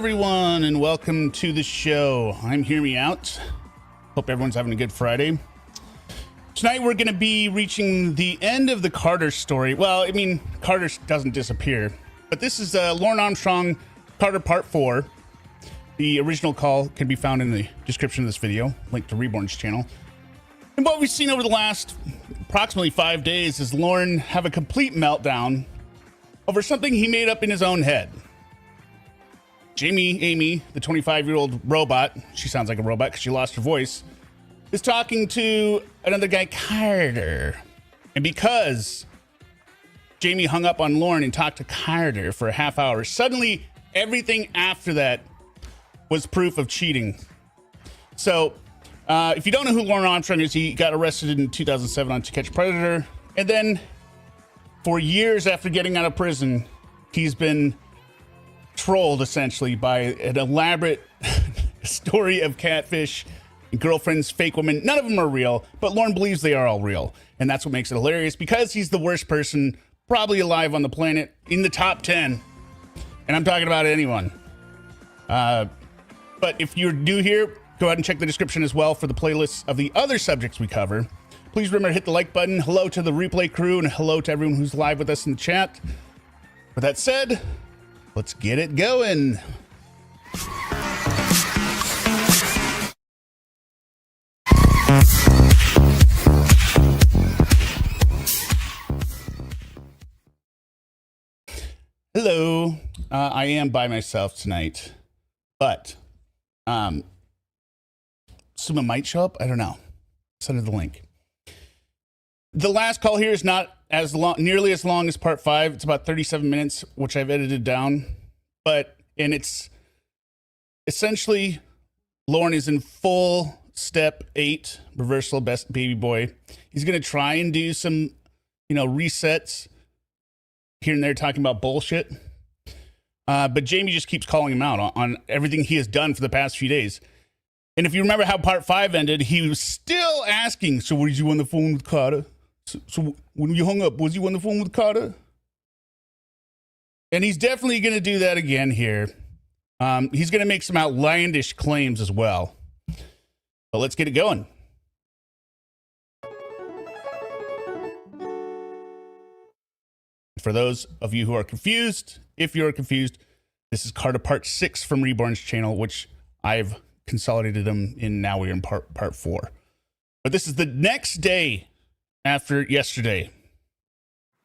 everyone, and welcome to the show. I'm HearMeowt. Hope everyone's having a good Friday. Tonight we're going to be reaching the end of the Carter story. Well, I mean, Carter doesn't disappear, but this is Lorne Armstrong, Carter Part 4. The original call can be found in the description of this video, linked to Reborn's channel. And what we've seen over the last approximately 5 days is Lorne have a complete meltdown over something he made up in his own head. Amy, the 25-year-old robot, she sounds like a robot because she lost her voice, is talking to another guy, Carter. And because Jamie hung up on Lorne and talked to Carter for a half hour, suddenly everything after that was proof of cheating. So if you don't know who Lorne Armstrong is, he got arrested in 2007 on To Catch a Predator. And then for years after getting out of prison, he's been trolled essentially by an elaborate story of catfish and girlfriends, fake women. None of them are real, but Lorne believes they are all real. And that's what makes it hilarious, because he's the worst person probably alive on the planet, in the top 10. And I'm talking about anyone. But if you're new here, go ahead and check the description as well for the playlists of the other subjects we cover. Please remember to hit the like button. Hello to the replay crew, and hello to everyone who's live with us in the chat. With that said, let's get it going. Hello. I am by myself tonight, but someone might show up. I don't know. Send her the link. The last call here is not as long, nearly as long as part 5. It's about 37 minutes, which I've edited down. And it's essentially Lorne is in full step 8 reversal best baby boy. He's going to try and do some, resets here and there, talking about bullshit. But Jamie just keeps calling him out on everything he has done for the past few days. And if you remember how part 5 ended, he was still asking, so were you on the phone with Carter? So when you hung up, was you on the phone with Carter? And he's definitely going to do that again here. He's going to make some outlandish claims as well. But let's get it going. For those of you who are confused, if you're confused, this is Carter Part 6 from Reborn's channel, which I've consolidated them in. Now we're in part 4. But this is the next day after yesterday.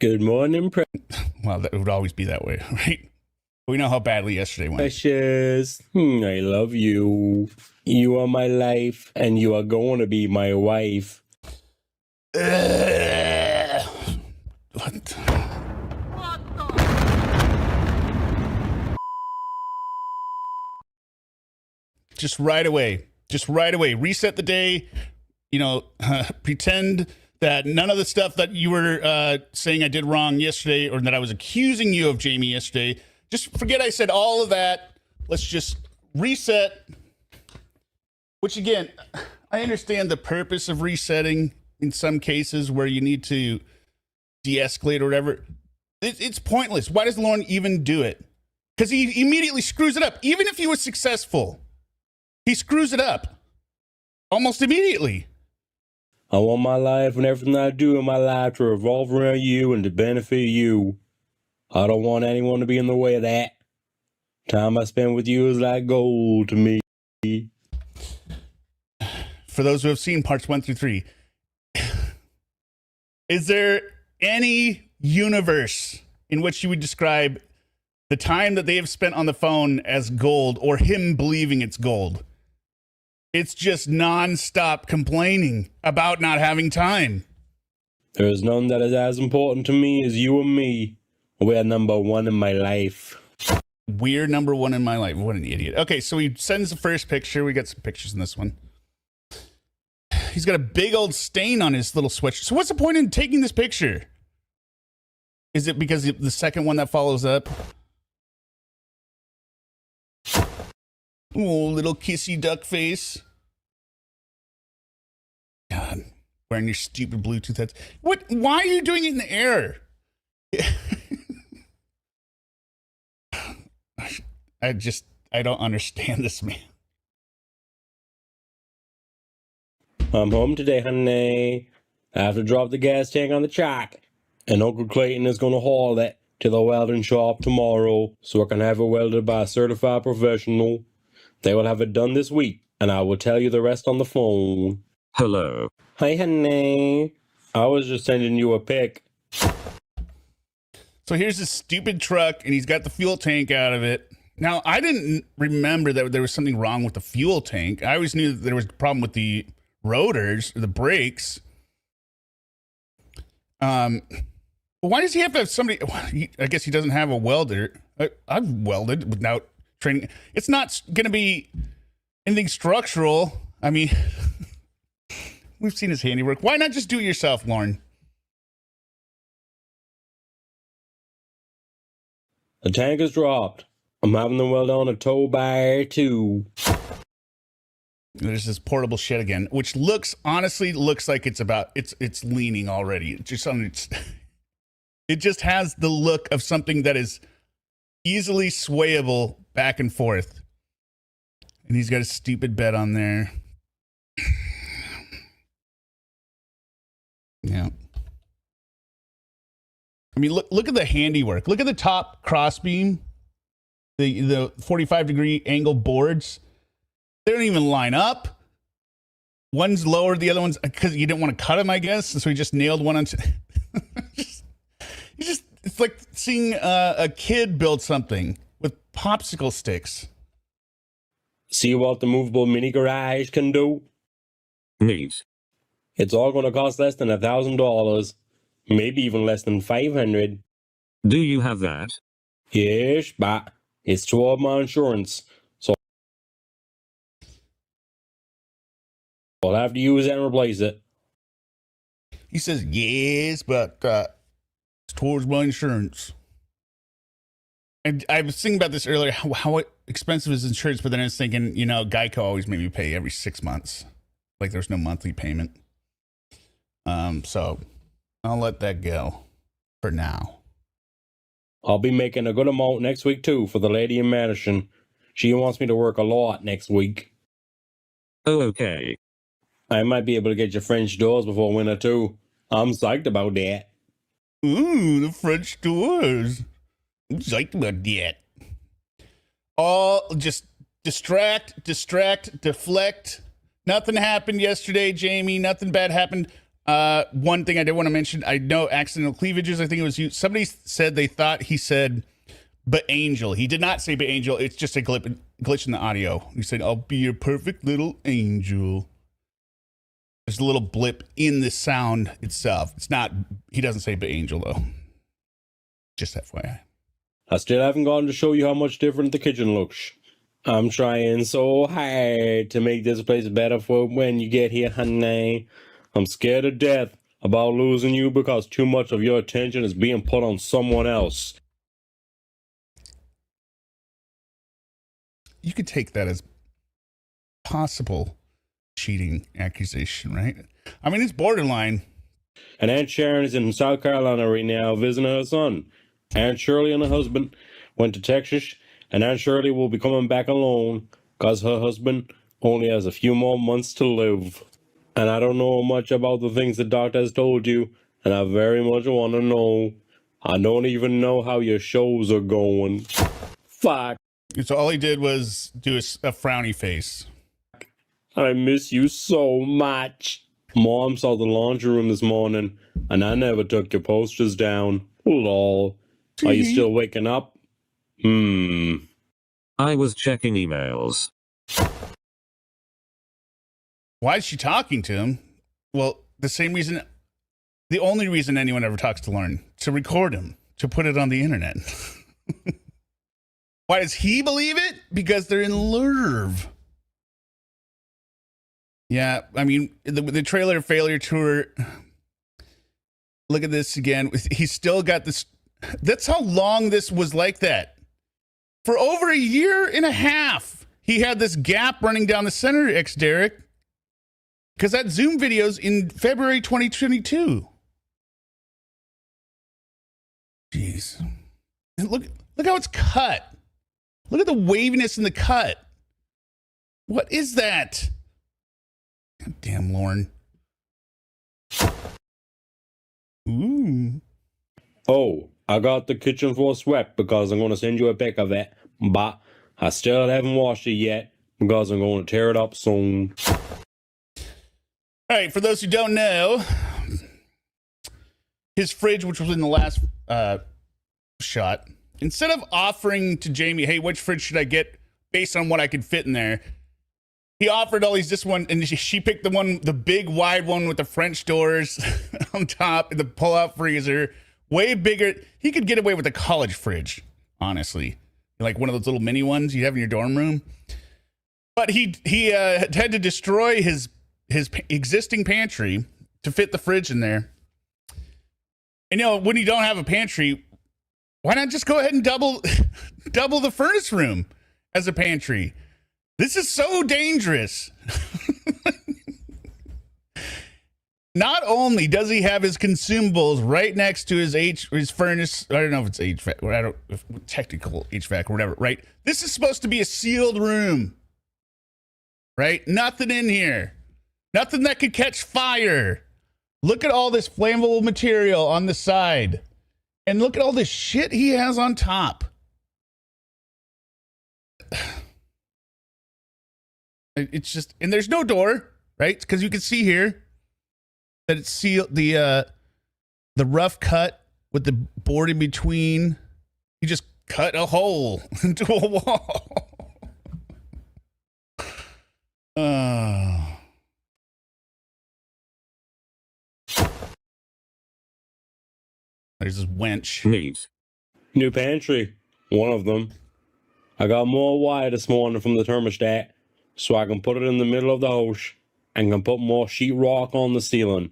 Good morning, Well, that would always be that way, right? We know how badly yesterday went. precious. I love you. You are my life, and you are going to be my wife. What? Just right away. Reset the day. Pretend that none of the stuff that you were saying I did wrong yesterday, or that I was accusing you of Jamie yesterday, just forget I said all of that. Let's just reset. Which, again, I understand the purpose of resetting in some cases where you need to de-escalate or whatever. It's pointless. Why does Lorne even do it? Because he immediately screws it up. Even if he was successful, he screws it up almost immediately. I want my life and everything I do in my life to revolve around you and to benefit you. I don't want anyone to be in the way of that. Time I spend with you is like gold to me. For those who have seen parts 1 through 3, is there any universe in which you would describe the time that they have spent on the phone as gold, or him believing it's gold? It's just non-stop complaining about not having time. There is none that is as important to me as you and me. We're number 1 in my life. We're number 1 in my life. What an idiot. Okay, so he sends the first picture. We got some pictures in this one. He's got a big old stain on his little sweatshirt. So what's the point in taking this picture? Is it because the second one that follows up? Oh, little kissy duck face. God, wearing your stupid Bluetooth heads. What? Why are you doing it in the air? I don't understand this man. I'm home today, honey. I have to drop the gas tank on the truck, and Uncle Clayton is going to haul it to the welding shop tomorrow so I can have it welded by a certified professional. They will have it done this week, and I will tell you the rest on the phone. Hello. Hi, honey. I was just sending you a pic. So here's this stupid truck, and he's got the fuel tank out of it. Now, I didn't remember that there was something wrong with the fuel tank. I always knew that there was a problem with the rotors, or the brakes. Why does he have to have somebody? I guess he doesn't have a welder. I've welded without training. It's not going to be anything structural. I mean, we've seen his handiwork. Why not just do it yourself, Lorne? The tank is dropped. I'm having them weld on a tow bar too. There's this portable shit again, which honestly looks like it's leaning already. It just has the look of something that is easily swayable back and forth. And he's got a stupid bed on there. Yeah. I mean, look at the handiwork. Look at the top crossbeam, the 45-degree angle boards. They don't even line up. One's lower, the other one's because you didn't want to cut them, I guess. So he just nailed one onto. It's like seeing a kid build something with popsicle sticks. See what the movable mini garage can do? Neat. It's all going to cost less than $1,000, maybe even less than $500. Do you have that? Yes, but it's 12 my insurance, so I'll have to use it and replace it. He says, yes, but it's towards my insurance. And I was thinking about this earlier, how expensive is insurance, but then I was thinking, Geico always made me pay every 6 months. Like there's no monthly payment. So I'll let that go for now. I'll be making a good amount next week too for the lady in Madison. She wants me to work a lot next week. Oh, okay. I might be able to get your French doors before winter too. I'm psyched about that. Ooh, the French doors. I'm psyched about that. All just distract, deflect. Nothing happened yesterday, Jamie. Nothing bad happened. One thing I did want to mention, I know accidental cleavages. I think it was you. Somebody said they thought he said, but angel. He did not say, but angel. It's just a glitch in the audio. He said, I'll be your perfect little angel. There's a little blip in the sound itself. It's not, he doesn't say, but angel though. Just FYI. I still haven't gotten to show you how much different the kitchen looks. I'm trying so hard to make this place better for when you get here, honey. I'm scared to death about losing you because too much of your attention is being put on someone else. You could take that as possible cheating accusation, right? I mean, it's borderline. And Aunt Sharon is in South Carolina right now visiting her son. Aunt Shirley and her husband went to Texas, and Aunt Shirley will be coming back alone because her husband only has a few more months to live. And I don't know much about the things the doctor has told you, and I very much want to know. I don't even know how your shows are going. Fuck. So all he did was do a frowny face. I miss you so much. Mom saw the laundry room this morning, and I never took your posters down. Lol. Are you still waking up? I was checking emails. Why is she talking to him? Well, the only reason anyone ever talks to Lorne, to record him, to put it on the internet. Why does he believe it? Because they're in love. Yeah, I mean, the trailer failure tour. Look at this again. He's still got this. That's how long this was like that. For over a year and a half, he had this gap running down the center, Derek. Because that Zoom video's in February 2022. Jeez. And look how it's cut. Look at the waviness in the cut. What is that? God damn, Lorne. Ooh. Oh, I got the kitchen floor swept because I'm going to send you a pic of it, but I still haven't washed it yet because I'm going to tear it up soon. All right, for those who don't know, his fridge, which was in the last shot, instead of offering to Jamie, hey, which fridge should I get based on what I could fit in there, he offered Ollie's this one, and she picked the big wide one with the French doors on top, and the pull-out freezer, way bigger. He could get away with a college fridge, honestly, like one of those little mini ones you have in your dorm room. But he had to destroy his existing pantry to fit the fridge in there. And when you don't have a pantry, why not just go ahead and double the furnace room as a pantry? This is so dangerous. Not only does he have his consumables right next to his furnace, I don't know if it's HVAC, technical HVAC or whatever, right? This is supposed to be a sealed room, right? Nothing in here. Nothing that could catch fire. Look at all this flammable material on the side. And look at all this shit he has on top. It's just, and there's no door, right? Because you can see here that it's sealed, the rough cut with the board in between. You just cut a hole into a wall. There's this wench. Neat. New pantry, one of them. I got more wire this morning from the thermostat, so I can put it in the middle of the house and can put more sheetrock on the ceiling.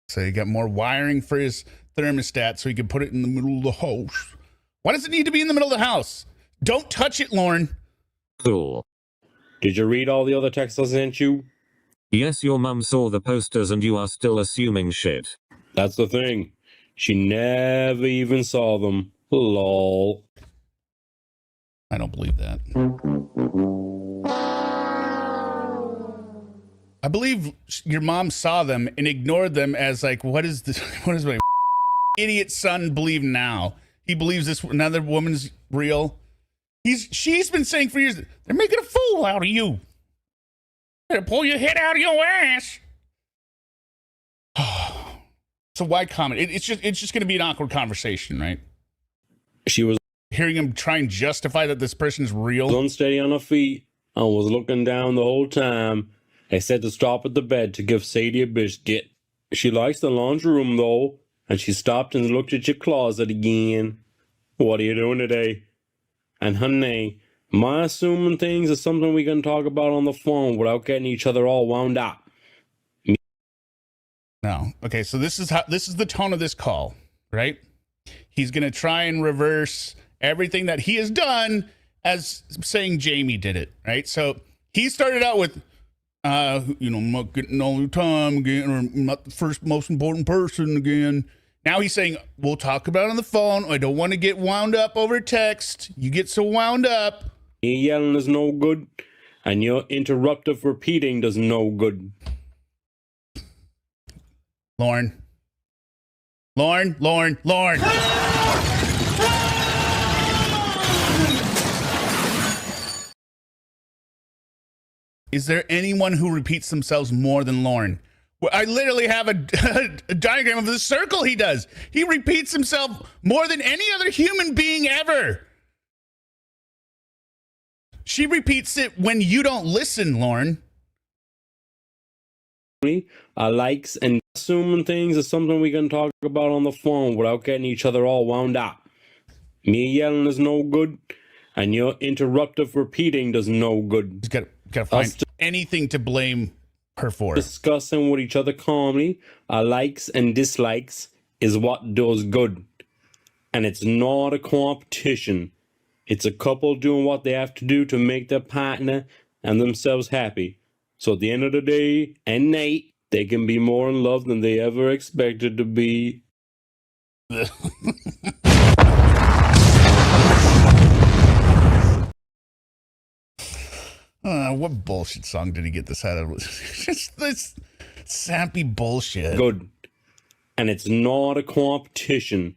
So he got more wiring for his thermostat so he can put it in the middle of the house. Why does it need to be in the middle of the house? Don't touch it, Lorne. Cool. Did you read all the other texts I sent you? Yes, your mum saw the posters and you are still assuming shit. That's the thing. She never even saw them. Lol. I don't believe that. I believe your mom saw them and ignored them as like, what is this? What is my idiot son believe now? He believes this another woman's real. She's been saying for years, they're making a fool out of you. Better pull your head out of your ass. So why comment? It's just going to be an awkward conversation, right? She was Hearing him try and justify that this person's real. unsteady on her feet and was looking down the whole time. I said to stop at the bed to give Sadie a biscuit. She likes the laundry room though, and she stopped and looked at your closet again. What are you doing today? And honey, my assuming things is something we can talk about on the phone without getting each other all wound up. No. Okay, so this is the tone of this call, right? He's going to try and reverse everything that he has done as saying Jamie did it, right? So he started out with, I'm not getting all the time again, or I'm not the first most important person again. Now he's saying, we'll talk about it on the phone. I don't want to get wound up over text. You get so wound up. Me yelling is no good, and your interruptive repeating does no good. Lorne. Is there anyone who repeats themselves more than Lorne? Well, I literally have a diagram of the circle he does. He repeats himself more than any other human being ever. She repeats it when you don't listen, Lorne. I likes and assuming things is something we can talk about on the phone without getting each other all wound up. Me yelling is no good, and your interruptive repeating does no good. He's got to find anything to blame her for. Discussing with each other calmly, our likes and dislikes is what does good. And it's not a competition. It's a couple doing what they have to do to make their partner and themselves happy. So at the end of the day and night, they can be more in love than they ever expected to be. what bullshit song did he get this out of? Just this sappy bullshit. Good. And it's not a competition.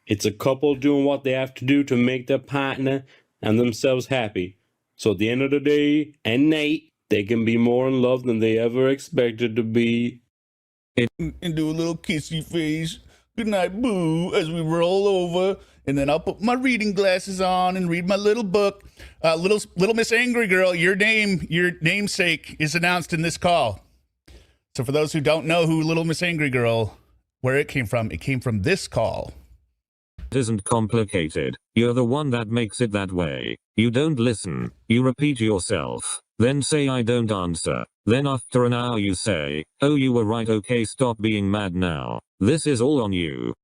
It's a couple doing what they have to do to make their partner and themselves happy. So at the end of the day and night, they can be more in love than they ever expected to be. And do a little kissy face. Good night, boo, as we roll over. And then I'll put my reading glasses on and read my little book. Little Miss Angry Girl, your namesake is announced in this call. So for those who don't know who Little Miss Angry Girl, where it came from this call. It isn't complicated. You're the one that makes it that way. You don't listen. You repeat yourself. Then say I don't answer. Then after an hour you say, oh you were right, okay, stop being mad now. This is all on you.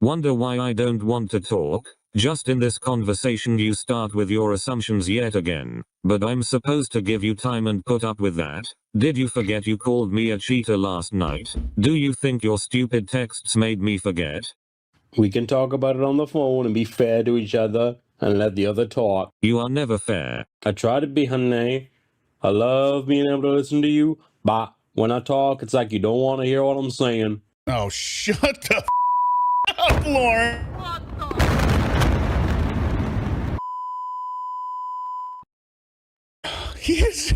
Wonder why I don't want to talk? Just in this conversation you start with your assumptions yet again. But I'm supposed to give you time and put up with that? Did you forget you called me a cheater last night? Do you think your stupid texts made me forget? We can talk about it on the phone and be fair to each other and let the other talk. You are never fair. I try to be, honey. I love being able to listen to you, but when I talk, it's like you don't want to hear what I'm saying. Oh, shut the up, Lorne. He is.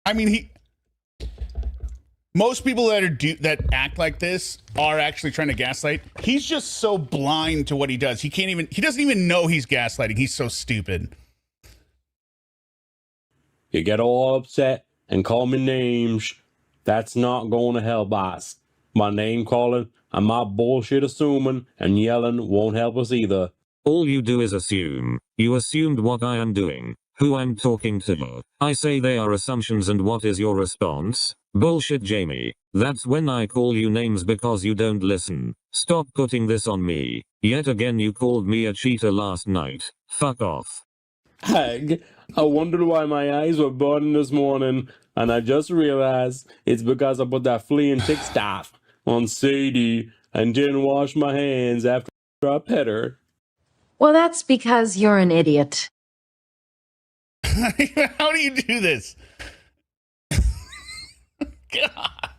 I mean, most people that act like this are actually trying to gaslight. He's just so blind to what he does. He doesn't even know he's gaslighting. He's so stupid. You get all upset and call me names. That's not going to help us. My name calling and my bullshit assuming and yelling won't help us either. All you do is assume. You assumed what I am doing, who I'm talking to. I say they are assumptions, and what is your response? Bullshit, Jamie. That's when I call you names because you don't listen. Stop putting this on me. Yet again you called me a cheater last night. Fuck off. Hag, I wondered why my eyes were burning this morning, and I just realized it's because I put that flea and tick stuff on Sadie and didn't wash my hands after I pet her. Well, that's because you're an idiot. How do you do this? God.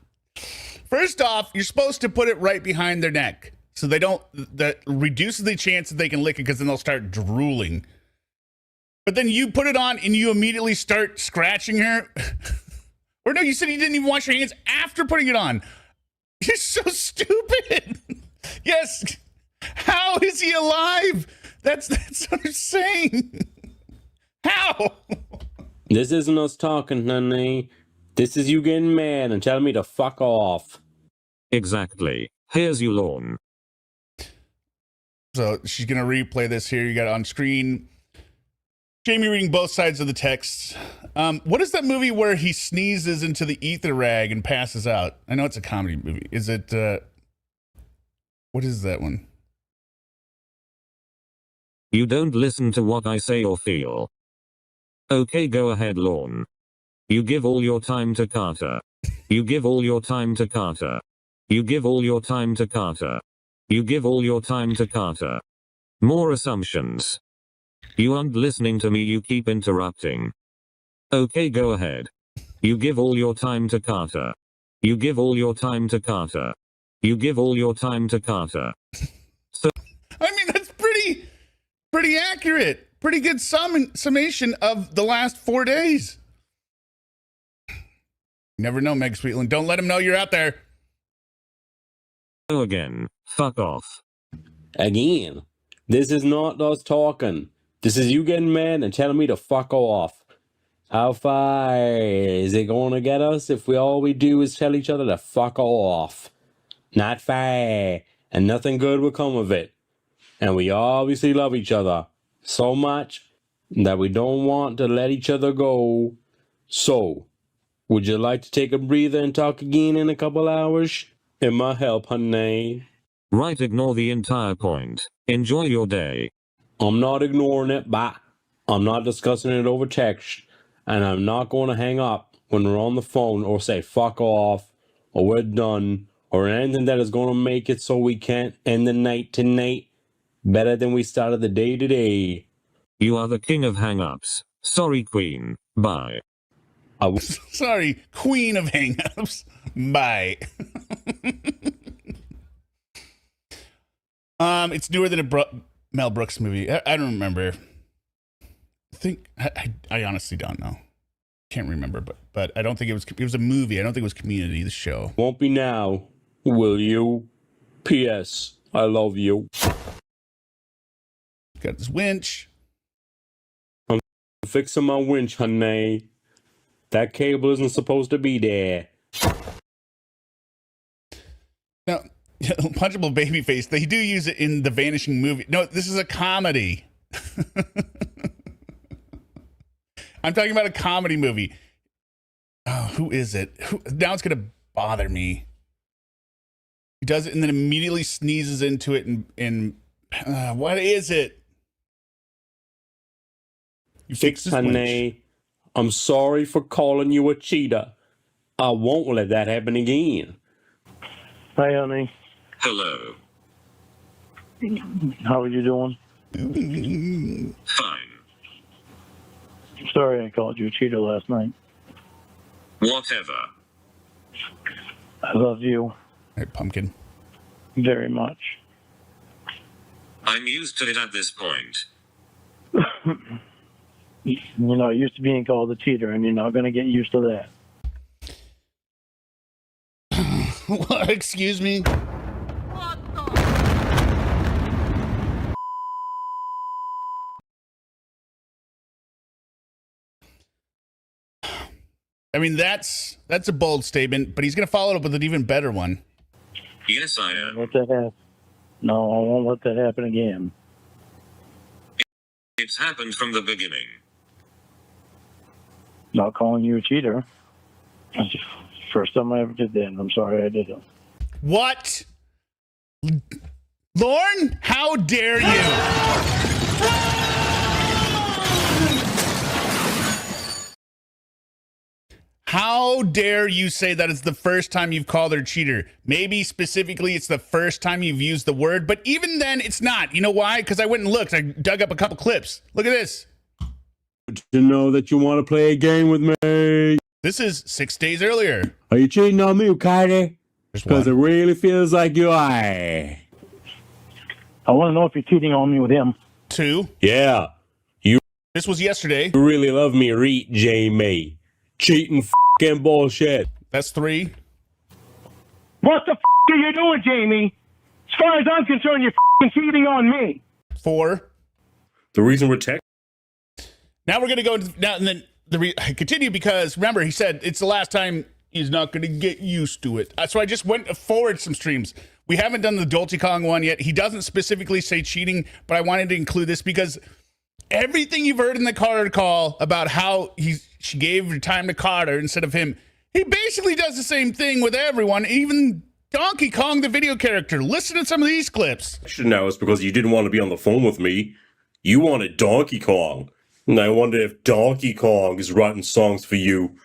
First off, you're supposed to put it right behind their neck so that reduces the chance that they can lick it, because then they'll start drooling. But then you put it on and you immediately start scratching her. Or no, you said you didn't even wash your hands after putting it on. You're so stupid. Yes. How is he alive? That's what I'm saying. How? This isn't us talking, honey. This is you getting mad and telling me to fuck off. Exactly. Here's you, Lorne. So she's going to replay this here. You got it on screen. Jamie reading both sides of the text. What is that movie where he sneezes into the ether rag and passes out? I know it's a comedy movie. Is it, what is that one? You don't listen to what I say or feel. Okay, go ahead, Lorne. You give all your time to Carter. You give all your time to Carter. You give all your time to Carter. You give all your time to Carter. More assumptions. You aren't listening to me, you keep interrupting. Okay, go ahead. You give all your time to Carter. You give all your time to Carter. You give all your time to Carter. So I mean, that's pretty accurate. Pretty good summation of the last 4 days. You never know, Meg Sweetland. Don't let him know you're out there. again. Fuck off. Again. This is not us talking. This is you getting mad and telling me to fuck off. How far is it going to get us if all we do is tell each other to fuck off? Not far, and nothing good will come of it. And we obviously love each other so much that we don't want to let each other go. So, would you like to take a breather and talk again in a couple hours? It might help, honey. Right, ignore the entire point. Enjoy your day. I'm not ignoring it, but I'm not discussing it over text. And I'm not going to hang up when we're on the phone or say fuck off or we're done or anything that is going to make it so we can't end the night tonight better than we started the day today. You are the king of hang-ups. Sorry, Queen. Bye. I was Sorry, queen of hangups. Bye. It's newer than a Mel Brooks movie. I don't remember. I honestly don't know. Can't remember, but I don't think it was a movie. I don't think it was Community, the show. won't be now, will you? P.S. I love you. Got this winch. Fixing my winch, honey. That cable isn't supposed to be there. Now, Punchable Babyface, they do use it in the Vanishing movie. No, this is a comedy. I'm talking about a comedy movie. Oh, who is it? Now it's going to bother me. He does it and then immediately sneezes into it and what is it? You fix this winch. Honey, I'm sorry for calling you a cheater. I won't let that happen again. Hi, honey. Hello. How are you doing? Fine. Sorry I called you a cheater last night. Whatever. I love you Hey, pumpkin. very much. I'm used to it at this point. You know, used to being called a cheater, and you're not going to get used to that. Excuse me. I mean, that's a bold statement, but he's going to follow it up with an even better one. Yes, I am. Let that happen. No, I won't let that happen again. It's happened from the beginning. Not calling you a cheater. First time I ever did that, and I'm sorry I did it. What? Lorne, how dare you? How dare you say that it's the first time you've called her a cheater? Maybe specifically it's the first time you've used the word, but even then it's not. You know why? Because I went and looked. I dug up a couple clips. Look at this. To know that you want to play a game with me. This is 6 days earlier. Are you cheating on me, Kylie? There's Because it one. really feels like you are. I want to know if you're cheating on me with him. 2. Yeah, This was yesterday. you really love me, read Jamie. Cheating f***ing bullshit. That's 3. What the are you doing, Jamie? As far as I'm concerned, you're cheating on me. 4. The reason we're tech. Now we're going to go into now and then I continue because remember he said it's the last time he's not going to get used to it. So I just went forward some streams. We haven't done the Dolce Kong one yet. He doesn't specifically say cheating, but I wanted to include this because everything you've heard in the Carter call about how she gave her time to Carter instead of him, he basically does the same thing with everyone, even Donkey Kong, the video character. Listen to some of these clips. I should know it's because you didn't want to be on the phone with me. You wanted Donkey Kong. And I wonder if Donkey Kong is writing songs for you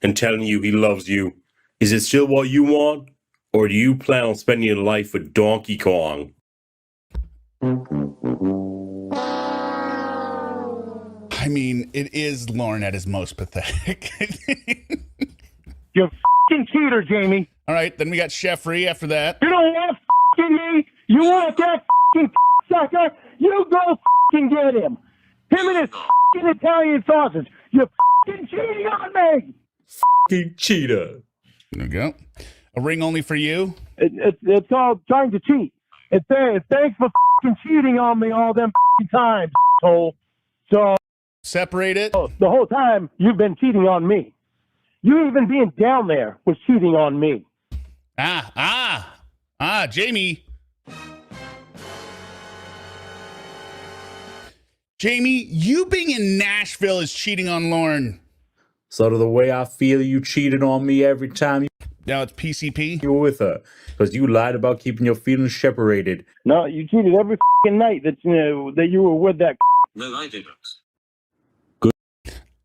and telling you he loves you. Is it still what you want? Or do you plan on spending your life with Donkey Kong? I mean, it is Lorne at his most pathetic. You're f***ing cheater, Jamie. All right, then we got Sheffrey after that. You don't want f***ing me. You want that f***ing sucker? You go f***ing get him. Him and his f***ing Italian sausage. You're f***ing cheating on me. F***ing cheater. There we go. A ring only for you. It's all trying to cheat. It's thanks for f***ing cheating on me all them f***ing times, asshole. So Separate it. the whole time you've been cheating on me. You even being down there was cheating on me. Jamie. Jamie, you being in Nashville is cheating on Lorne. So the way I feel you cheated on me every time Now it's PCP. you were with her. Because you lied about keeping your feelings separated. No, you cheated every f***ing night that you were with that. No, I didn't.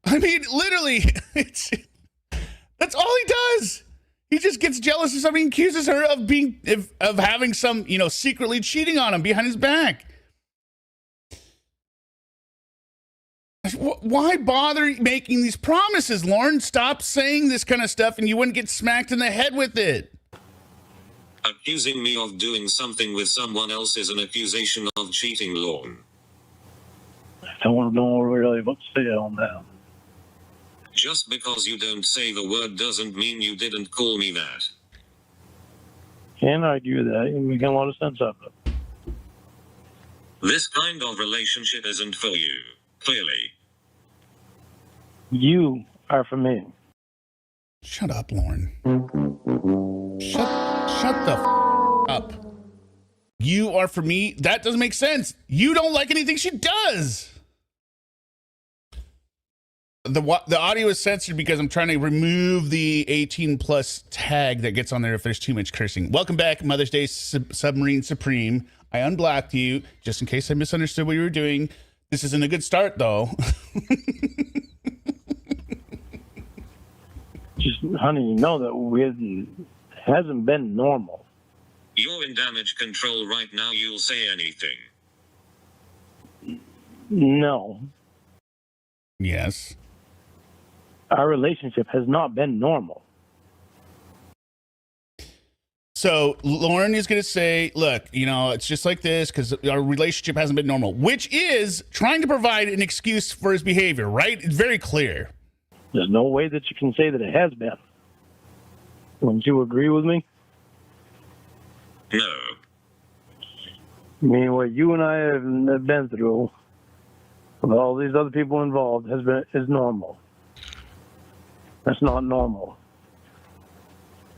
I mean, literally, that's all he does. He just gets jealous of something, and accuses her of having some, secretly cheating on him behind his back. why bother making these promises, Lorne? Stop saying this kind of stuff and you wouldn't get smacked in the head with it. Accusing me of doing something with someone else is an accusation of cheating, Lorne. I don't know really what to say on that. Just because you don't say the word doesn't mean you didn't call me that. Can't argue that. You make a lot of sense of it. This kind of relationship isn't for you, clearly. You are for me. Shut up, Lorne. Shut the up. You are for me? That doesn't make sense. You don't like anything she does. The audio is censored because I'm trying to remove the 18 plus tag that gets on there if there's too much cursing. Welcome back, Mother's Day Submarine Supreme. I unblocked you just in case I misunderstood what you were doing. This isn't a good start, though. Just, honey, you know that it hasn't been normal. You're in damage control right now, you'll say anything. No. Yes. Our relationship has not been normal. So Lorne is going to say, look, you know, it's just like this because our relationship hasn't been normal, which is trying to provide an excuse for his behavior, right? It's very clear. There's no way that you can say that it has been. Wouldn't you agree with me? No. I mean, what you and I have been through with all these other people involved is normal. That's not normal.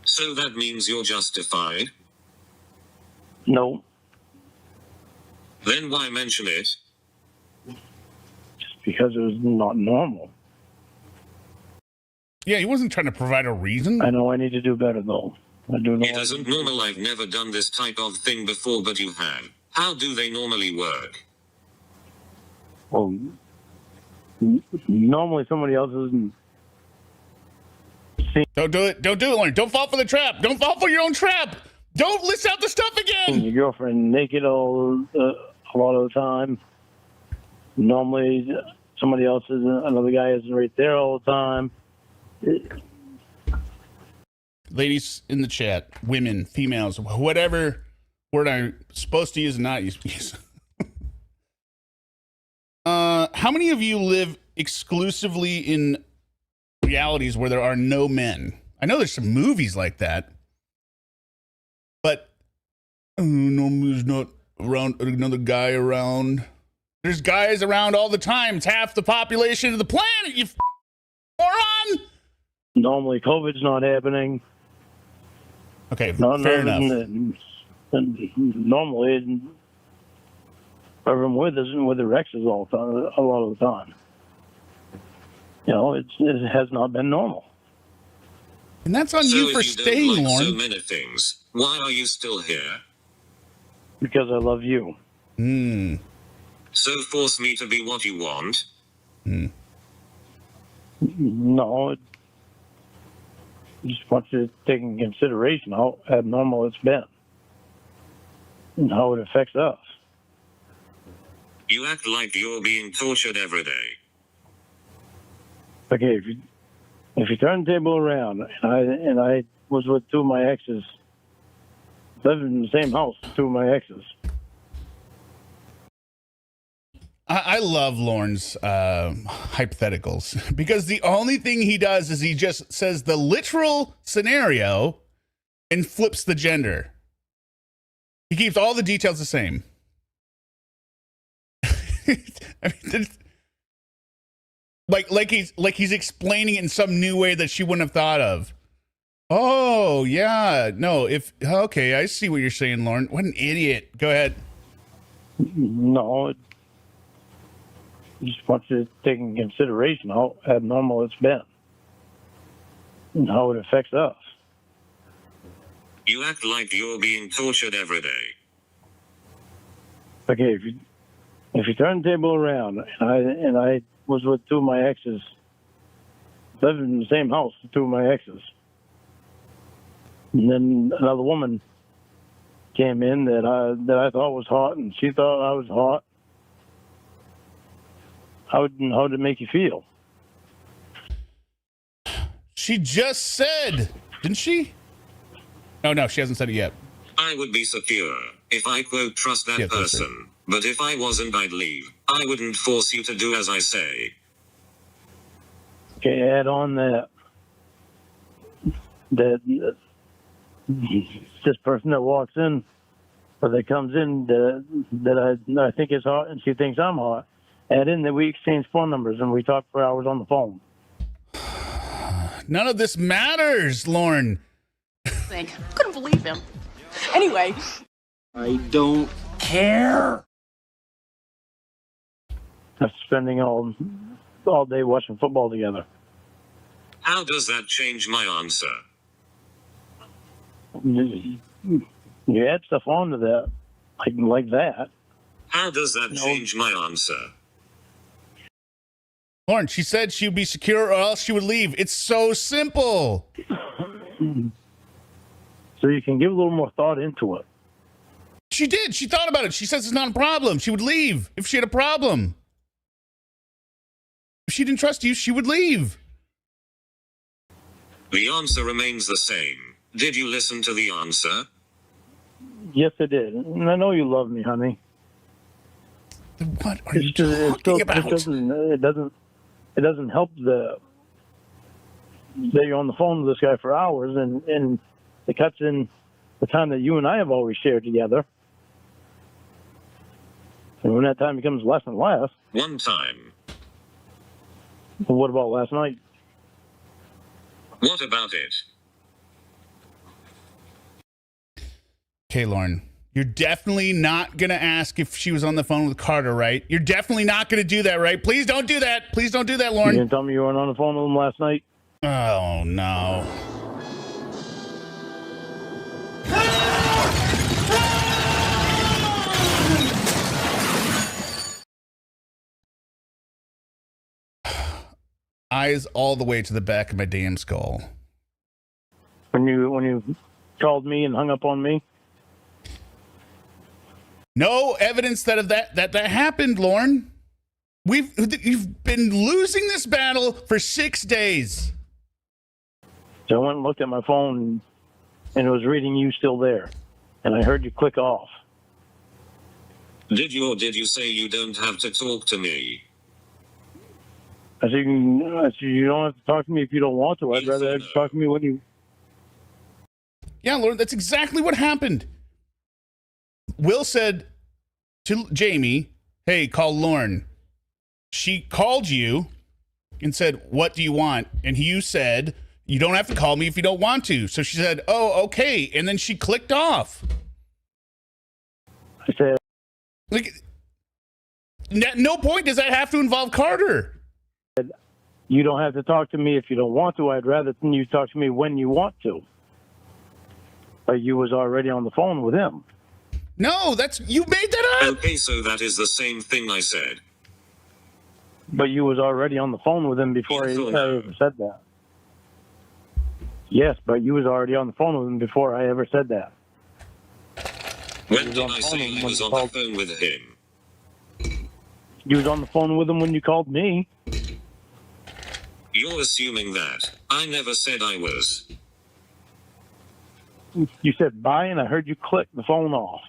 So that means you're justified? No. Then why mention it? Just because it was not normal. Yeah, he wasn't trying to provide a reason. I know I need to do better, though. I do know. It isn't normal. I've never done this type of thing before, but you have. How do they normally work? Well, normally somebody else isn't. Don't do it. Don't do it, Lorne. Don't fall for the trap. Don't fall for your own trap. Don't list out the stuff again. Your girlfriend naked a lot of the time. Normally, somebody else isn't. Another guy isn't right there all the time. Ladies in the chat, women, females, whatever word I'm supposed to use and not use. How many of you live exclusively in realities where there are no men? I know there's some movies like that, but normally there's not around another guy around. There's guys around all the time. It's half the population of the planet, you moron. Normally, COVID's not happening. Okay, fair enough. Normally, whoever I'm with isn't with their exes all the time, a lot of the time. You know, it has not been normal. And that's on So you for if you staying, don't like Lorne. so many things, why are you still here? Because I love you. So force me to be what you want? No, I just want you to take into consideration how abnormal it's been and how it affects us. You act like you're being tortured every day. Okay, if you turn the table around, and I was with two of my exes, lived in the same house with two of my exes. I love Lorne's hypotheticals because the only thing he does is he just says the literal scenario and flips the gender. He keeps all the details the same. I mean, like he's explaining it in some new way that she wouldn't have thought of. Oh yeah, no. Okay, I see what you're saying, Lorne. What an idiot. Go ahead. No, I just want you to take into consideration how abnormal it's been and how it affects us. You act like you're being tortured every day. Okay, if you turn the table around, and I was with two of my exes, lived in the same house with two of my exes, and then another woman came in that I thought was hot, and she thought I was hot. How did it make you feel? She just said, didn't she? Oh, no, she hasn't said it yet. I would be secure if I, quote, trust that Yeah, that's person. right. But if I wasn't, I'd leave. I wouldn't force you to do as I say. Okay, add on that this person that walks in or that comes in that I think is hot and she thinks I'm hot. Add in that we exchange phone numbers and we talk for hours on the phone. None of this matters, Lorne. Couldn't believe him. Anyway. I don't care. After spending all day watching football together. How does that change my answer? You add stuff onto that, like that. How does that change my answer? Lorne, she said she would be secure or else she would leave. It's so simple. So you can give a little more thought into it. She did. She thought about it. She says it's not a problem. She would leave if she had a problem. If she didn't trust you, she would leave. The answer remains the same. Did you listen to the answer? Yes, I did. And I know you love me, honey. What are you talking about? It doesn't help that you're on the phone with this guy for hours and it cuts in the time that you and I have always shared together. And when that time becomes less and less. One time. Well, what about last night? What about it? Okay, Lorne, you're definitely not going to ask if she was on the phone with Carter, right? You're definitely not going to do that, right? Please don't do that. Please don't do that, You Lorne. didn't tell me you weren't on the phone with him last night? Oh, no. Eyes all the way to the back of my damn skull. When you called me and hung up on me? No evidence that happened, Lorne. You've been losing this battle for 6 days. So I went and looked at my phone and it was reading you still there. And I heard you click off. Did you say you don't have to talk to me? I said, you don't have to talk to me if you don't want to. I'd rather have you talk to me when you... Yeah, Lorne, that's exactly what happened. Will said to Jamie, hey, call Lorne. She called you and said, what do you want? And you said, you don't have to call me if you don't want to. So she said, oh, okay. And then she clicked off. I said... Like, no point does that have to involve Carter. You don't have to talk to me if you don't want to. I'd rather you talk to me when you want to. But you was already on the phone with him. No, you made that up. Okay, so that is the same thing I said. But you was already on the phone with him before I ever said that. Yes, but you was already on the phone with him before I ever said that. When did I say I was on the phone with him? You was on the phone with him when you called me. You're assuming that. I never said I was. You said bye, and I heard you click the phone off.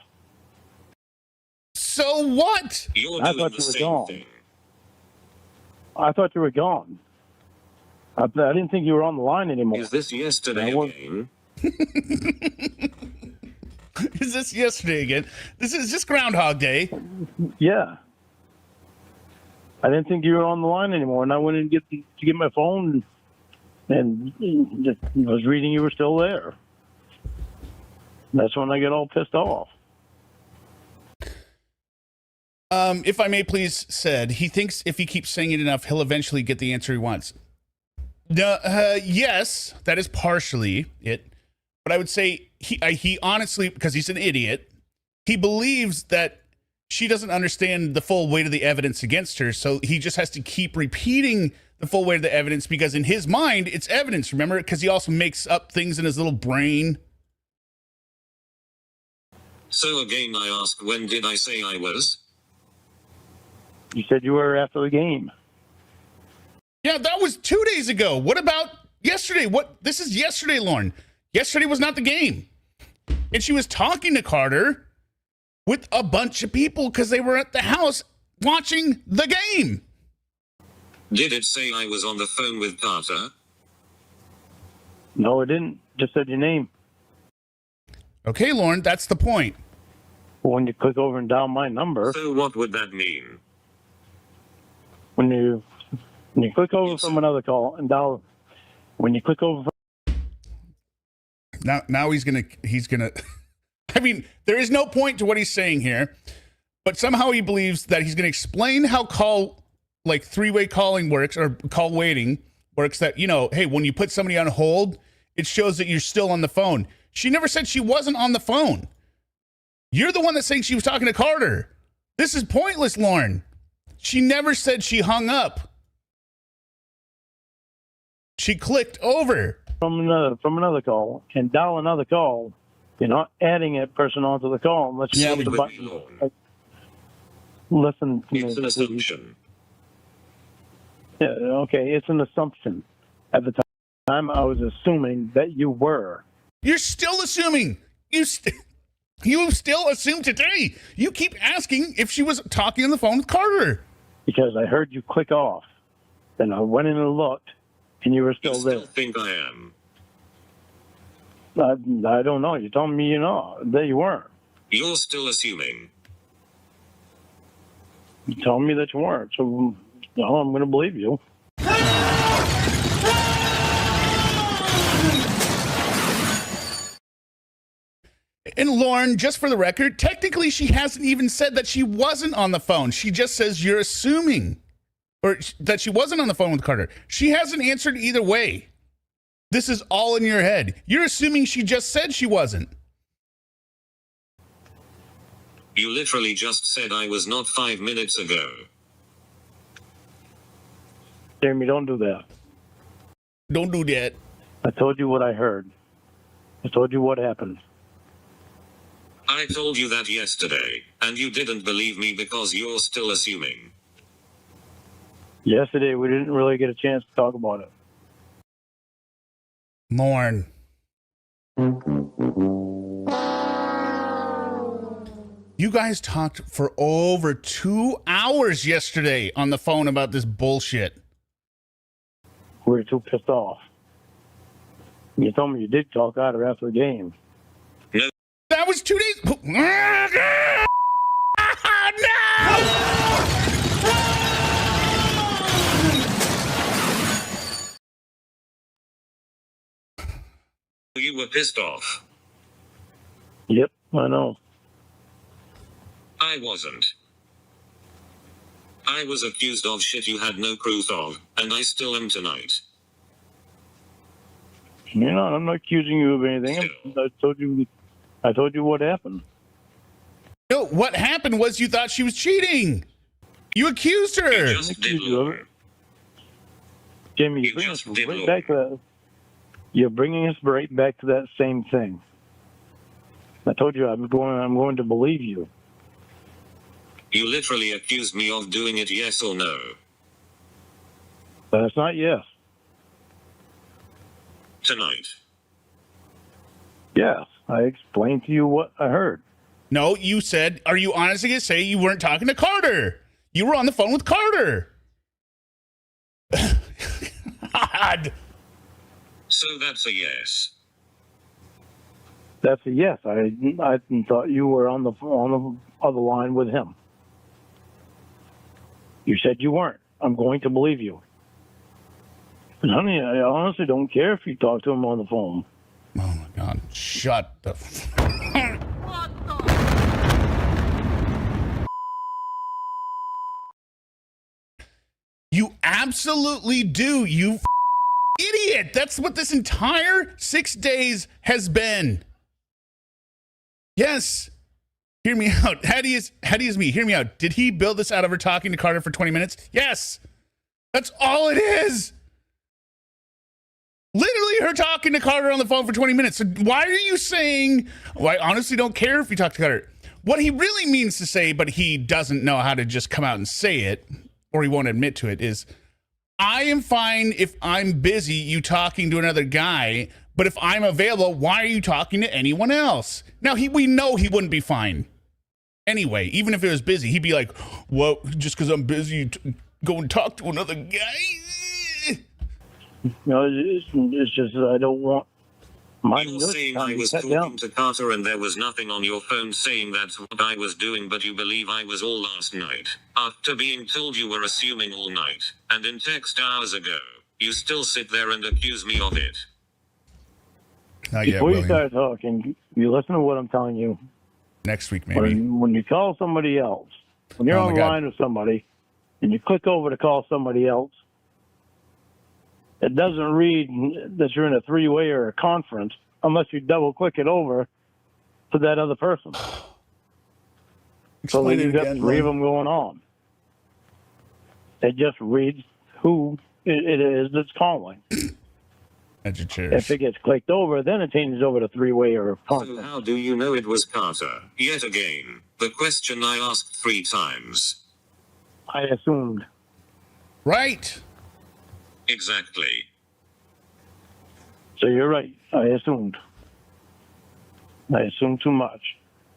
So what? You're I doing thought the you were same gone. thing. I thought you were gone. I didn't think you were on the line anymore. Is this yesterday again? Is this yesterday again? This is just Groundhog Day. Yeah. I didn't think you were on the line anymore, and I went in to get my phone, and just was reading you were still there. That's when I get all pissed off. If I may please said, he thinks if he keeps saying it enough, he'll eventually get the answer he wants. Yes, that is partially it. But I would say he honestly, because he's an idiot, he believes that she doesn't understand the full weight of the evidence against her. So he just has to keep repeating the full weight of the evidence because in his mind, it's evidence, remember? Because he also makes up things in his little brain. So again, I ask, when did I say I was? You said you were after the game. Yeah, that was 2 days ago. What about yesterday? This is yesterday, Lorne. Yesterday was not the game. And she was talking to Carter with a bunch of people because they were at the house watching the game. Did it say I was on the phone with Carter? No, it didn't. Just said your name. Okay, Lorne, that's the point. When you click over and dial my number, So what would that mean? when you click over from another call and dial, when you click over Now he's gonna I mean, there is no point to what he's saying here, but somehow he believes that he's gonna explain how three-way calling works, or call waiting works, that, hey, when you put somebody on hold, it shows that you're still on the phone. She never said she wasn't on the phone. You're the one that's saying she was talking to Carter. This is pointless, Lorne. She never said she hung up. She clicked over. from another call and dial another call, you're not adding a person onto the call unless you hit the button. Listen to It's an me. assumption. Yeah, okay, it's an assumption. At the time, I was assuming that you were. You're still assuming. You still assume today. You keep asking if she was talking on the phone with Carter. Because I heard you click off. Then I went in and looked, and you were You still there. still think I am? I don't know. You told me that you weren't. You're still assuming. You told me that you weren't. So, no, I'm going to believe you. And Lorne, just for the record, technically she hasn't even said that she wasn't on the phone. She just says you're assuming, or that she wasn't on the phone with Carter. She hasn't answered either way. This is all in your head. You're assuming she just said she wasn't. You literally just said I was not 5 minutes ago. Jeremy, don't do that. Don't do that. I told you what I heard. I told you what happened. I told you that yesterday, and you didn't believe me because you're still assuming. Yesterday, we didn't really get a chance to talk about it. Lorne. You guys talked for over 2 hours yesterday on the phone about this bullshit. We were too pissed off. You told me you did talk after the game. That was 2 days. No! You were pissed off. Yep, I know. I wasn't. I was accused of shit you had no proof of, and I still am tonight. I'm not accusing you of anything. I told you what happened. No, what happened was you thought she was cheating. You accused her. You just did, Lorne. Jimmy, You just did, right Lorne. back to that. You're bringing us right back to that same thing. I told you I'm going to believe you. You literally accused me of doing it, yes or no? But it's not yes. Tonight. Yes, I explained to you what I heard. No, you said, are you honestly going to say you weren't talking to Carter? You were on the phone with Carter. God. So that's a yes. That's a yes. I thought you were on the other line with him. You said you weren't. I'm going to believe you. And honey, I honestly don't care if you talk to him on the phone. Oh my God. Shut the You absolutely do, you idiot. That's what this entire 6 days has been. Yes. Hear me out. Hattie is me. Hear me out. Did he build this out of her talking to Carter for 20 minutes? Yes. That's all it is. Literally her talking to Carter on the phone for 20 minutes. So why are you saying, well, I honestly don't care if you talk to Carter? what he really means to say, but he doesn't know how to just come out and say it, or he won't admit to it, is, I am fine if I'm busy, you talking to another guy, but if I'm available, why are you talking to anyone else? Now, we know he wouldn't be fine. Anyway, even if it was busy, he'd be like, well, just because I'm busy, go and talk to another guy. It's just that I don't want my You're saying I was talking to Carter and there was nothing on your phone saying that's what I was doing, but you believe I was all last night, after being told you were assuming all night, and in text hours ago, you still sit there and accuse me of it. Not yet, Before you William. start talking, you listen to what I'm telling you. Next week, maybe. When you call somebody else, when you're Oh, my on the God. line with somebody, and you click over to call somebody else, it doesn't read that you're in a three-way or a conference unless you double-click it over to that other person. So Explain then it you've got again, three of William. them going on. It just reads who it is that's calling. At your chairs. If it gets clicked over, then it changes over to three-way or a So conference. how do you know it was Carter? Yet again, the question I asked 3 times. I assumed. Right. Exactly. So you're right. I assumed. I assumed too much.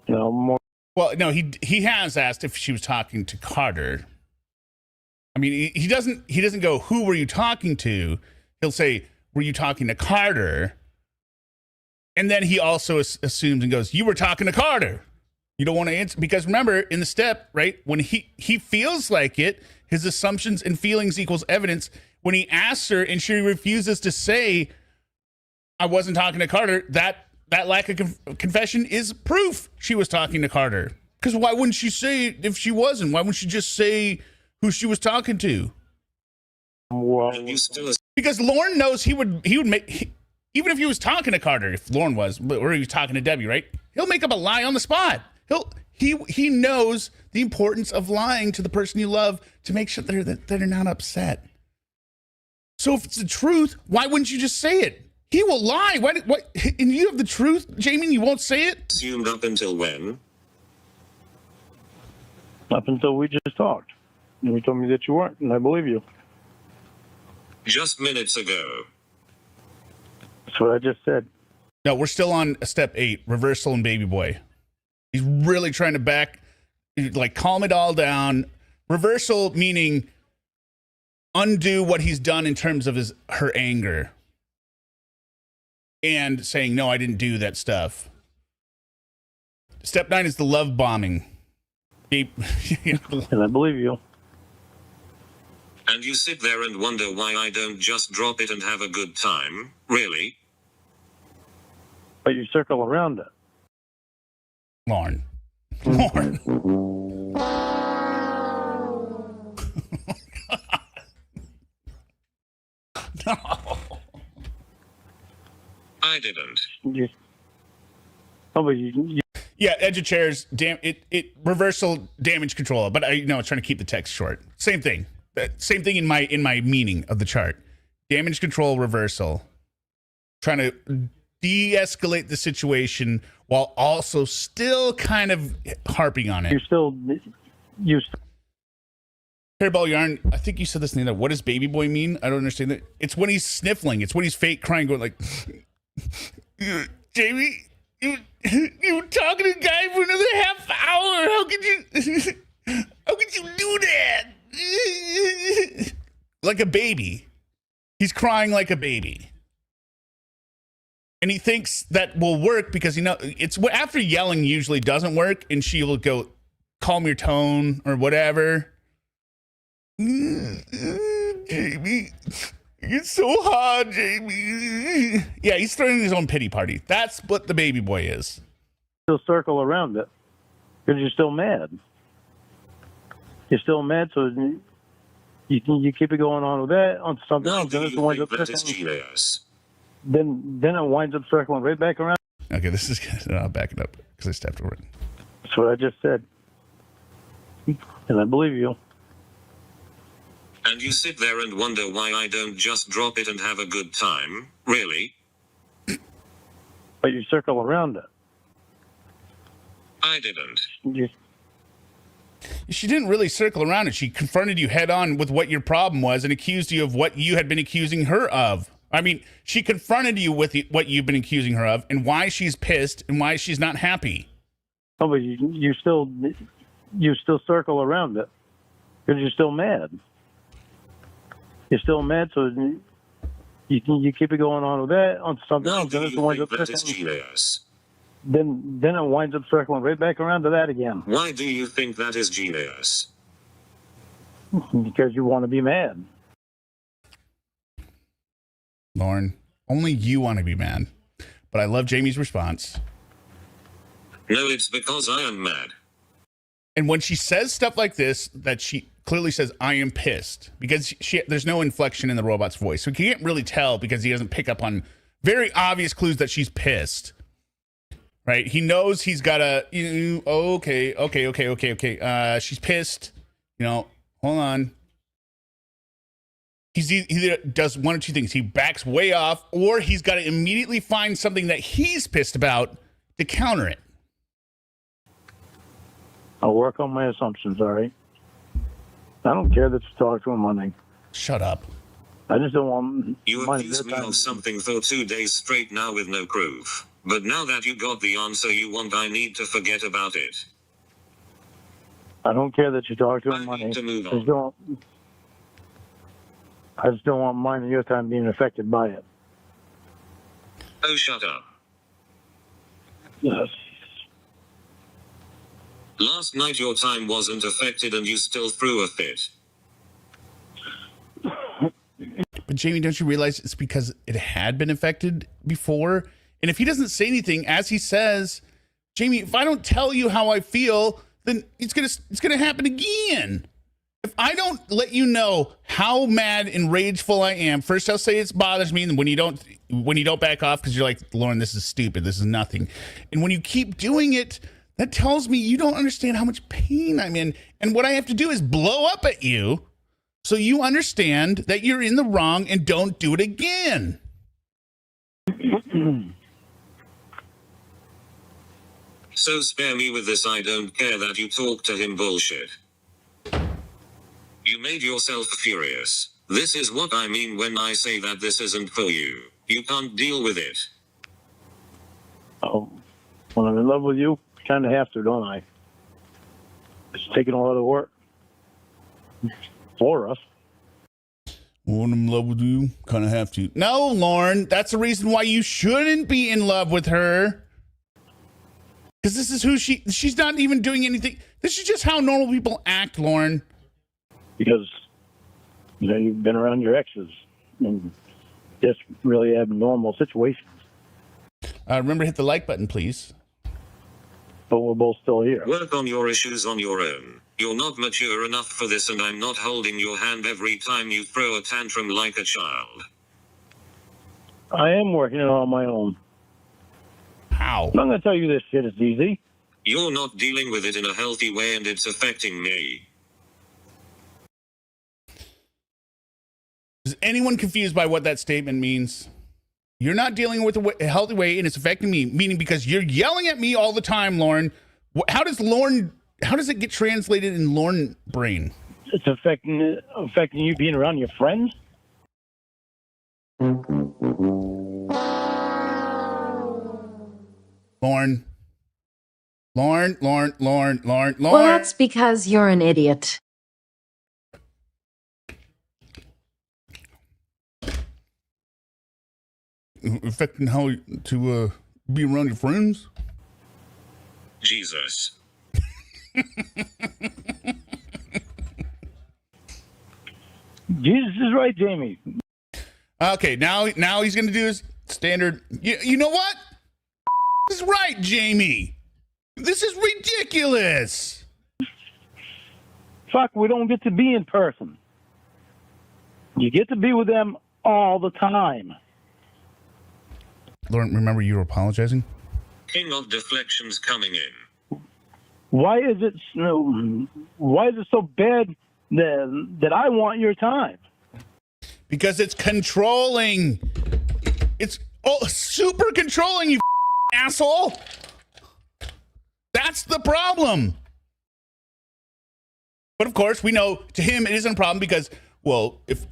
More. Well, no, he has asked if she was talking to Carter. I mean, he doesn't go, who were you talking to? He'll say, were you talking to Carter? And then he also assumes and goes, you were talking to Carter. You don't want to answer, because remember, in the step, right, when he feels like it, his assumptions and feelings equals evidence. When he asks her and she refuses to say, I wasn't talking to Carter, that lack of confession is proof she was talking to Carter. Because why wouldn't she say it if she wasn't? Why wouldn't she just say who she was talking to? And you still Because Lorne knows he would make, even if he was talking to Carter, if Lorne was, or he was talking to Debbie, right? He'll make up a lie on the spot. He knows the importance of lying to the person you love to make sure that they're not upset. So if it's the truth, why wouldn't you just say it? He will lie. What? And you have the truth, Jamie, and you won't say it? assumed up until when? Up until we just talked. And you told me that you weren't, and I believe you. Just minutes ago. That's what I just said. No, we're still on step 8, reversal and baby boy. He's really trying to calm it all down. Reversal meaning undo what he's done in terms of her anger. And saying, no, I didn't do that stuff. Step 9 is the love bombing. And I believe you. And you sit there and wonder why I don't just drop it and have a good time? Really? But you circle around it. Lorne. No. I didn't. But you Yeah, edge of chairs, reversal, damage control. But I know it's trying to keep the text short. Same thing. Same thing in my meaning of the chart. Damage control, reversal. Trying to de-escalate the situation while also still kind of harping on it. you Hairball yarn, I think you said this in the other. What does baby boy mean? I don't understand that. It's when he's sniffling. It's when he's fake crying, going like, Jamie, you were talking to a guy for another half hour. How could you do that? Like a baby. He's crying like a baby. And he thinks that will work because it's what after yelling usually doesn't work, and she will go, calm your tone or whatever. Jamie, it's so hard, Jamie. Yeah, he's throwing his own pity party. That's what the baby boy is. still circle around it because you're still mad. You're still mad, so you keep it going on with that on something Why else. do Then it you winds think up that is circling. genius? Then it winds up circling right back around. Okay, this is good. I'll back it up because I stepped over it. That's what I just said, and I believe you. And you sit there and wonder why I don't just drop it and have a good time? Really? But you circle around it. I didn't. Just, She didn't really circle around it. She confronted you head on with what your problem was and accused you of what you had been accusing her of. I mean, she confronted you with what you've been accusing her of and why she's pissed and why she's not happy. oh, but you still circle around it because you're still mad. You're still mad, so you keep it going on with that on something Why else. do Then it you winds think up that is circling. genius? Then it winds up circling right back around to that again Why do you think that is genius? because you want to be mad. Lorne, only you want to be mad. But I love Jamie's response. No, it's because I am mad. And when she says stuff like this, that she clearly says, I am pissed, because there's no inflection in the robot's voice. So you can't really tell because he doesn't pick up on very obvious clues that she's pissed. Right? He knows he's got a, okay. She's pissed. Hold on. He either does one or two things. He backs way off, or he's got to immediately find something that he's pissed about to counter it. I'll work on my assumptions, all right? I don't care that you talk to him Monday. Shut up. I just don't want You money accused me this time. of something for 2 days straight now with no proof. But now that you got the answer you want, I need to forget about it. I don't care that you talk to I him need Monday. to move I just don't want mine and your time being affected by it. Oh, shut up. Yes. Last night your time wasn't affected and you still threw a fit. But Jamie, don't you realize it's because it had been affected before? And if he doesn't say anything, as he says, Jamie, if I don't tell you how I feel, then it's gonna happen again. If I don't let you know how mad and rageful I am, first I'll say it bothers me, and when you don't back off because you're like, Lorne, this is stupid, this is nothing. And when you keep doing it, that tells me you don't understand how much pain I'm in. And what I have to do is blow up at you so you understand that you're in the wrong and don't do it again. So spare me with this I don't care that you talk to him bullshit. You made yourself furious. This is what I mean when I say that this isn't for you. You can't deal with it. Oh, when I'm in love with you, kind of have to, don't I? It's taking a lot of work for us. When I'm in love with you, kind of have to. No, Lorne, that's the reason why you shouldn't be in love with her. Because this is who she's not even doing anything. This is just how normal people act, Lorne. Because, you've been around your exes and just really abnormal situations. Remember to hit the like button, please. But we're both still here. Work on your issues on your own. You're not mature enough for this and I'm not holding your hand every time you throw a tantrum like a child. I am working it on my own. How? I'm not going to tell you this shit is easy. You're not dealing with it in a healthy way and it's affecting me. Is anyone confused by what that statement means? You're not dealing with a healthy way and it's affecting me, meaning because you're yelling at me all the time, Lorne. How does it get translated in Lorne brain? It's affecting you being around your friends? Lorne. Well, that's because you're an idiot. Affecting how to be around your friends? Jesus. Jesus is right, Jamie. Okay, now he's going to do his standard. You know what? This is right, Jamie. This is ridiculous. Fuck, we don't get to be in person. You get to be with them all the time. Lorne, remember you were apologizing? King of deflections coming in. Why is it so bad that I want your time? Because it's controlling. It's super controlling, you asshole. That's the problem. But of course, we know to him it isn't a problem because, well, if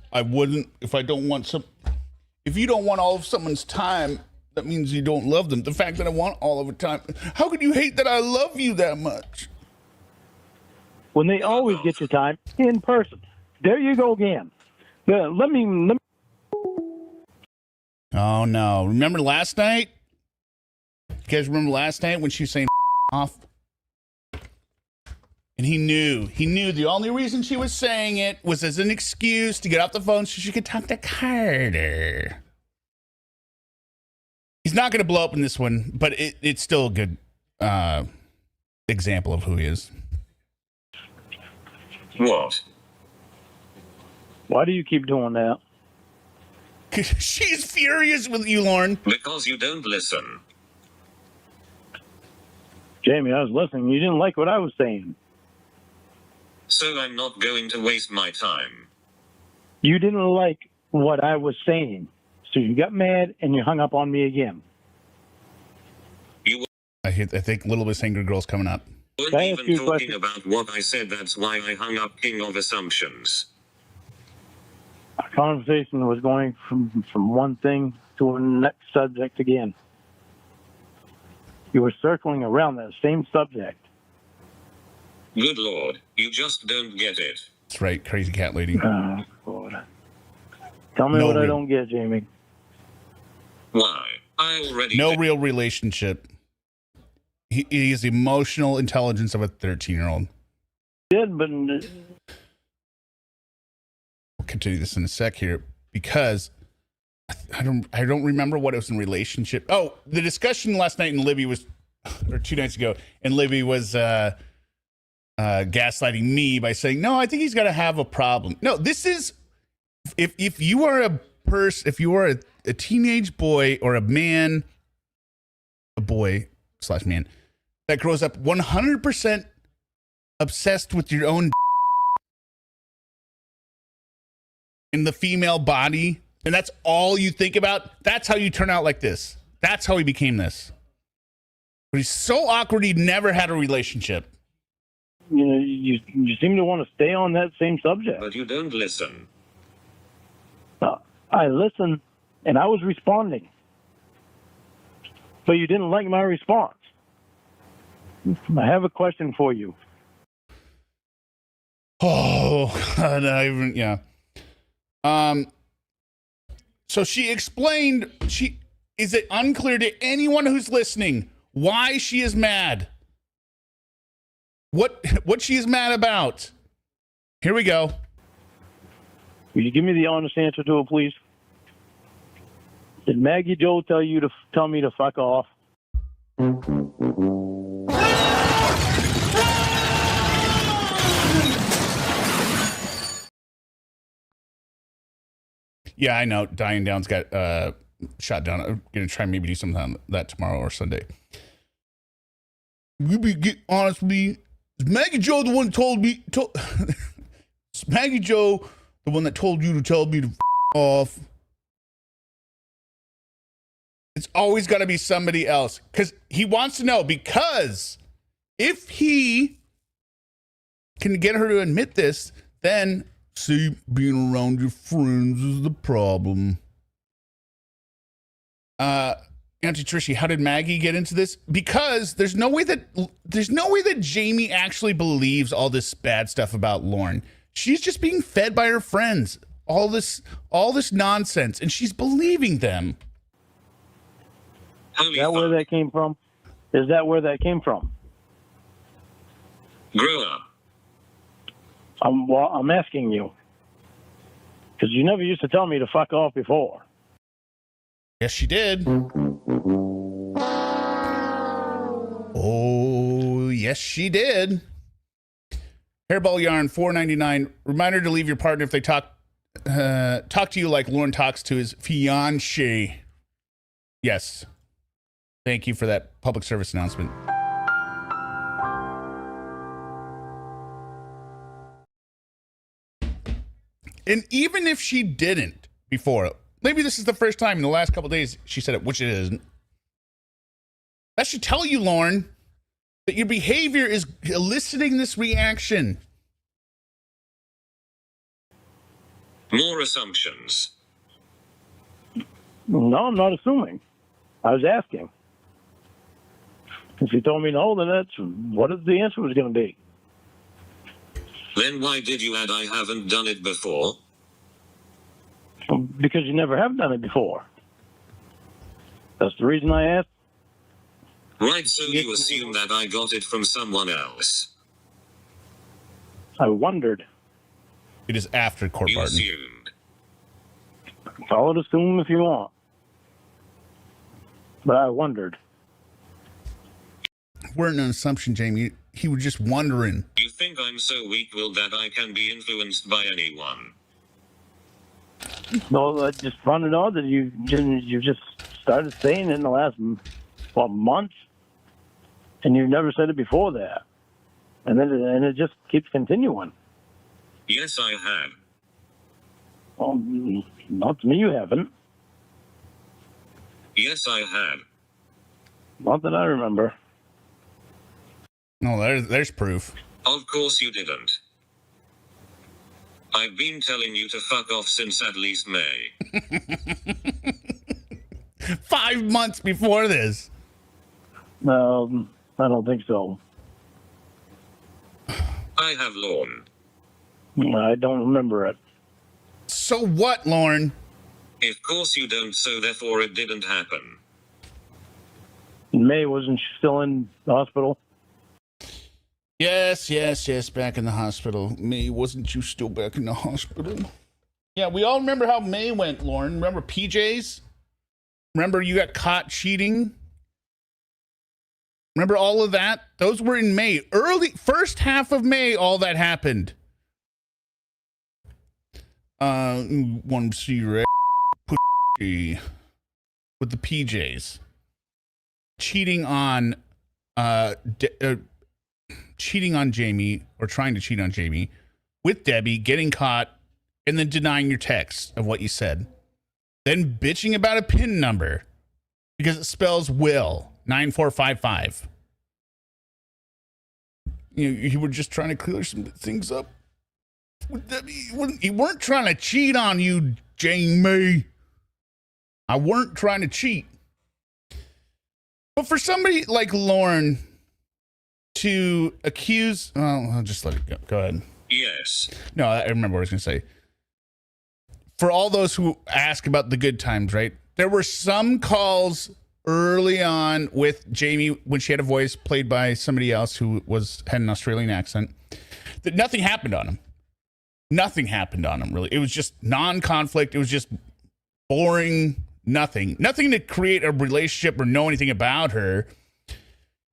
you don't want all of someone's time, that means you don't love them. The fact that I want all of the time, how could you hate that I love you that much? When they always get your time in person. There you go again. Let me. Oh no! Remember last night? You guys remember last night when she was saying off? And he knew the only reason she was saying it was as an excuse to get off the phone so she could talk to Carter. He's not going to blow up in this one, but it's still a good example of who he is. What? Why do you keep doing that? She's furious with you, Lorne. Because you don't listen. Jamie, I was listening. You didn't like what I was saying. So I'm not going to waste my time. You didn't like what I was saying. So you got mad and you hung up on me again. I think Little Miss Angry Girl's coming up. Weren't even talking about what I said. That's why I hung up, king of assumptions. Our conversation was going from one thing to the next subject again. You were circling around that same subject. Good Lord, you just don't get it. That's right, crazy cat lady. Oh, God. Tell me what I don't get, Jamie. Why? I already... No real relationship. He is the emotional intelligence of a 13-year-old. Did, but... We'll continue this in a sec here because I don't remember what it was in relationship. Oh, the discussion last night in Libby was, or 2 nights ago, and Libby was gaslighting me by saying, no, I think he's got to have a problem. No, this is, if you are a person, if you are a teenage boy or a man, a boy/man, that grows up 100% obsessed with your own in the female body, and that's all you think about, that's how you turn out like this. That's how he became this. But he's so awkward, he never had a relationship. You know, you seem to want to stay on that same subject. But you don't listen. I listened, and I was responding. But you didn't like my response. I have a question for you. Oh, yeah. So she explained, is it unclear to anyone who's listening why she is mad? What she is mad about? Here we go. Will you give me the honest answer to it, please? Did Maggie Joe tell me to fuck off? Yeah, I know. Dying Down's got shot down. I'm gonna try and maybe do something on that tomorrow or Sunday. You get honest with me. Is Maggie Joe the one that told me? Is Maggie Joe the one that told you to tell me to f off? It's always got to be somebody else because he wants to know. Because if he can get her to admit this, then see, being around your friends is the problem. Auntie Trishy, how did Maggie get into this? Because there's no way that Jamie actually believes all this bad stuff about Lorne. She's just being fed by her friends. All this nonsense, and she's believing them. Is that where that came from? Is that where that came from? Grow up. I'm asking you. Because you never used to tell me to fuck off before. Yes, she did. Oh, yes, she did. Hairball yarn, $4.99. Reminder to leave your partner if they talk to you like Lorne talks to his fiancé. Yes. Thank you for that public service announcement. And even if she didn't before, maybe this is the first time in the last couple of days she said it, which it isn't. That should tell you, Lorne, that your behavior is eliciting this reaction. More assumptions. No, I'm not assuming. I was asking. If you told me no, then that's what the answer was going to be. Then why did you add I haven't done it before? Because you never have done it before. That's the reason I asked. Right, so you assume that I got it from someone else. I wondered. It is after court, You Barton. assumed. Call it assume if you want. But I wondered. Weren't an assumption, Jamie. He was just wondering. You think I'm so weak-willed that I can be influenced by anyone? No, I just found it out that you just started saying it in the last month, and you never said it before that, and then it just keeps continuing. Yes, I have. Well, not to me, you haven't. Yes, I have. Not that I remember. No, there's proof. Of course you didn't. I've been telling you to fuck off since at least May. 5 months before this. No, I don't think so. I have Lorne. I don't remember it. So what, Lorne? Of course you don't, so therefore it didn't happen. May wasn't still in the hospital. Yes, back in the hospital. May, wasn't you still back in the hospital? Yeah, we all remember how May went, Lorne. Remember PJs? Remember you got caught cheating? Remember all of that? Those were in May. First half of May, all that happened. Want to see your pussy with the PJs. Cheating on Jamie, or trying to cheat on Jamie with Debbie, getting caught, and then denying your text of what you said. Then bitching about a PIN number because it spells Will 9455. You were just trying to clear some things up with Debbie. You weren't trying to cheat on you, Jamie. I weren't trying to cheat. But for somebody like Lorne to accuse, I'll just let it go. Go ahead. Yes. No, I remember what I was going to say. For all those who ask about the good times, right? There were some calls early on with Jamie when she had a voice played by somebody else who had an Australian accent that nothing happened on him. Nothing happened on him, really. It was just non-conflict. It was just boring. Nothing to create a relationship or know anything about her.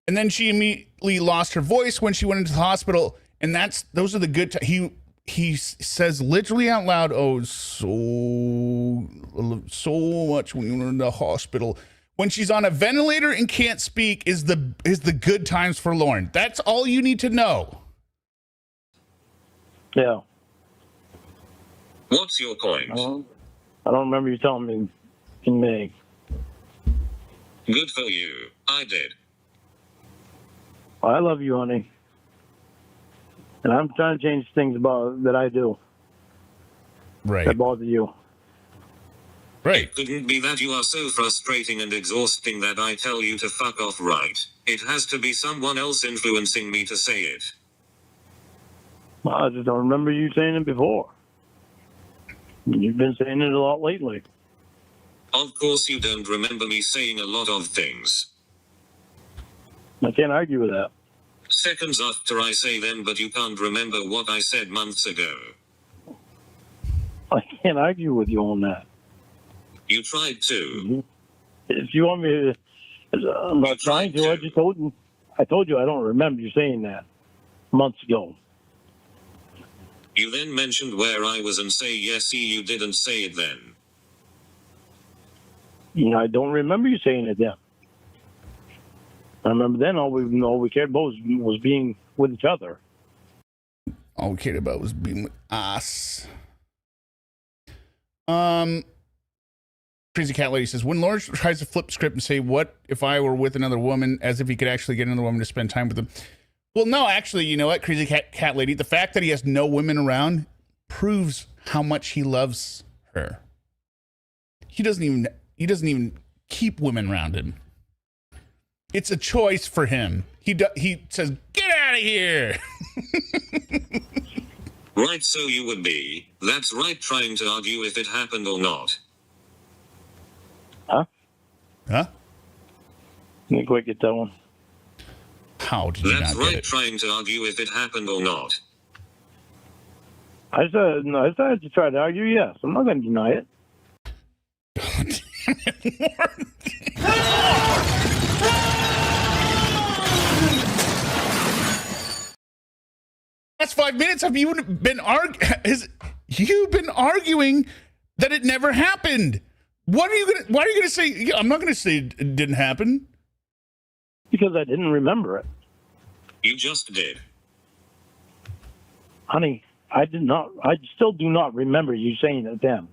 And then she immediately lost her voice when she went into the hospital. And those are the good times. He says literally out loud, "Oh, so much when you were in the hospital." When she's on a ventilator and can't speak is the good times for Lorne. That's all you need to know. Yeah. What's your point? I don't remember you telling me in May. Good for you. I did. I love you, honey. And I'm trying to change things that I do. Right. That bother you. Right. It couldn't be that you are so frustrating and exhausting that I tell you to fuck off, right? It has to be someone else influencing me to say it. Well, I just don't remember you saying it before. You've been saying it a lot lately. Of course you don't remember me saying a lot of things. I can't argue with that. Seconds after I say them, but you can't remember what I said months ago. I can't argue with you on that. You tried to. If you want me to, I'm not trying to. I told you I don't remember you saying that months ago. You then mentioned where I was and say, yes, see, you didn't say it then. I don't remember you saying it then. I remember then all we cared about was being with each other. All we cared about was being with us. Crazy Cat Lady says, when Lorne tries to flip the script and say, what if I were with another woman, as if he could actually get another woman to spend time with them. Well, no, actually, you know what, Crazy Cat Lady, the fact that he has no women around proves how much he loves her. He doesn't even keep women around him. It's a choice for him. He says, get out of here. Right, so you would be, that's right, trying to argue if it happened or not. Huh? Huh? Let me quick get that one. How did you That's not get right, it? trying to argue if it happened or not. I said, no, I started to try to argue, yes. I'm not going to deny it. Last 5 minutes have you been you've been arguing that it never happened. Why are you gonna say? Yeah, I'm not gonna say it didn't happen. Because I didn't remember it. You just did. Honey, I still do not remember you saying it then.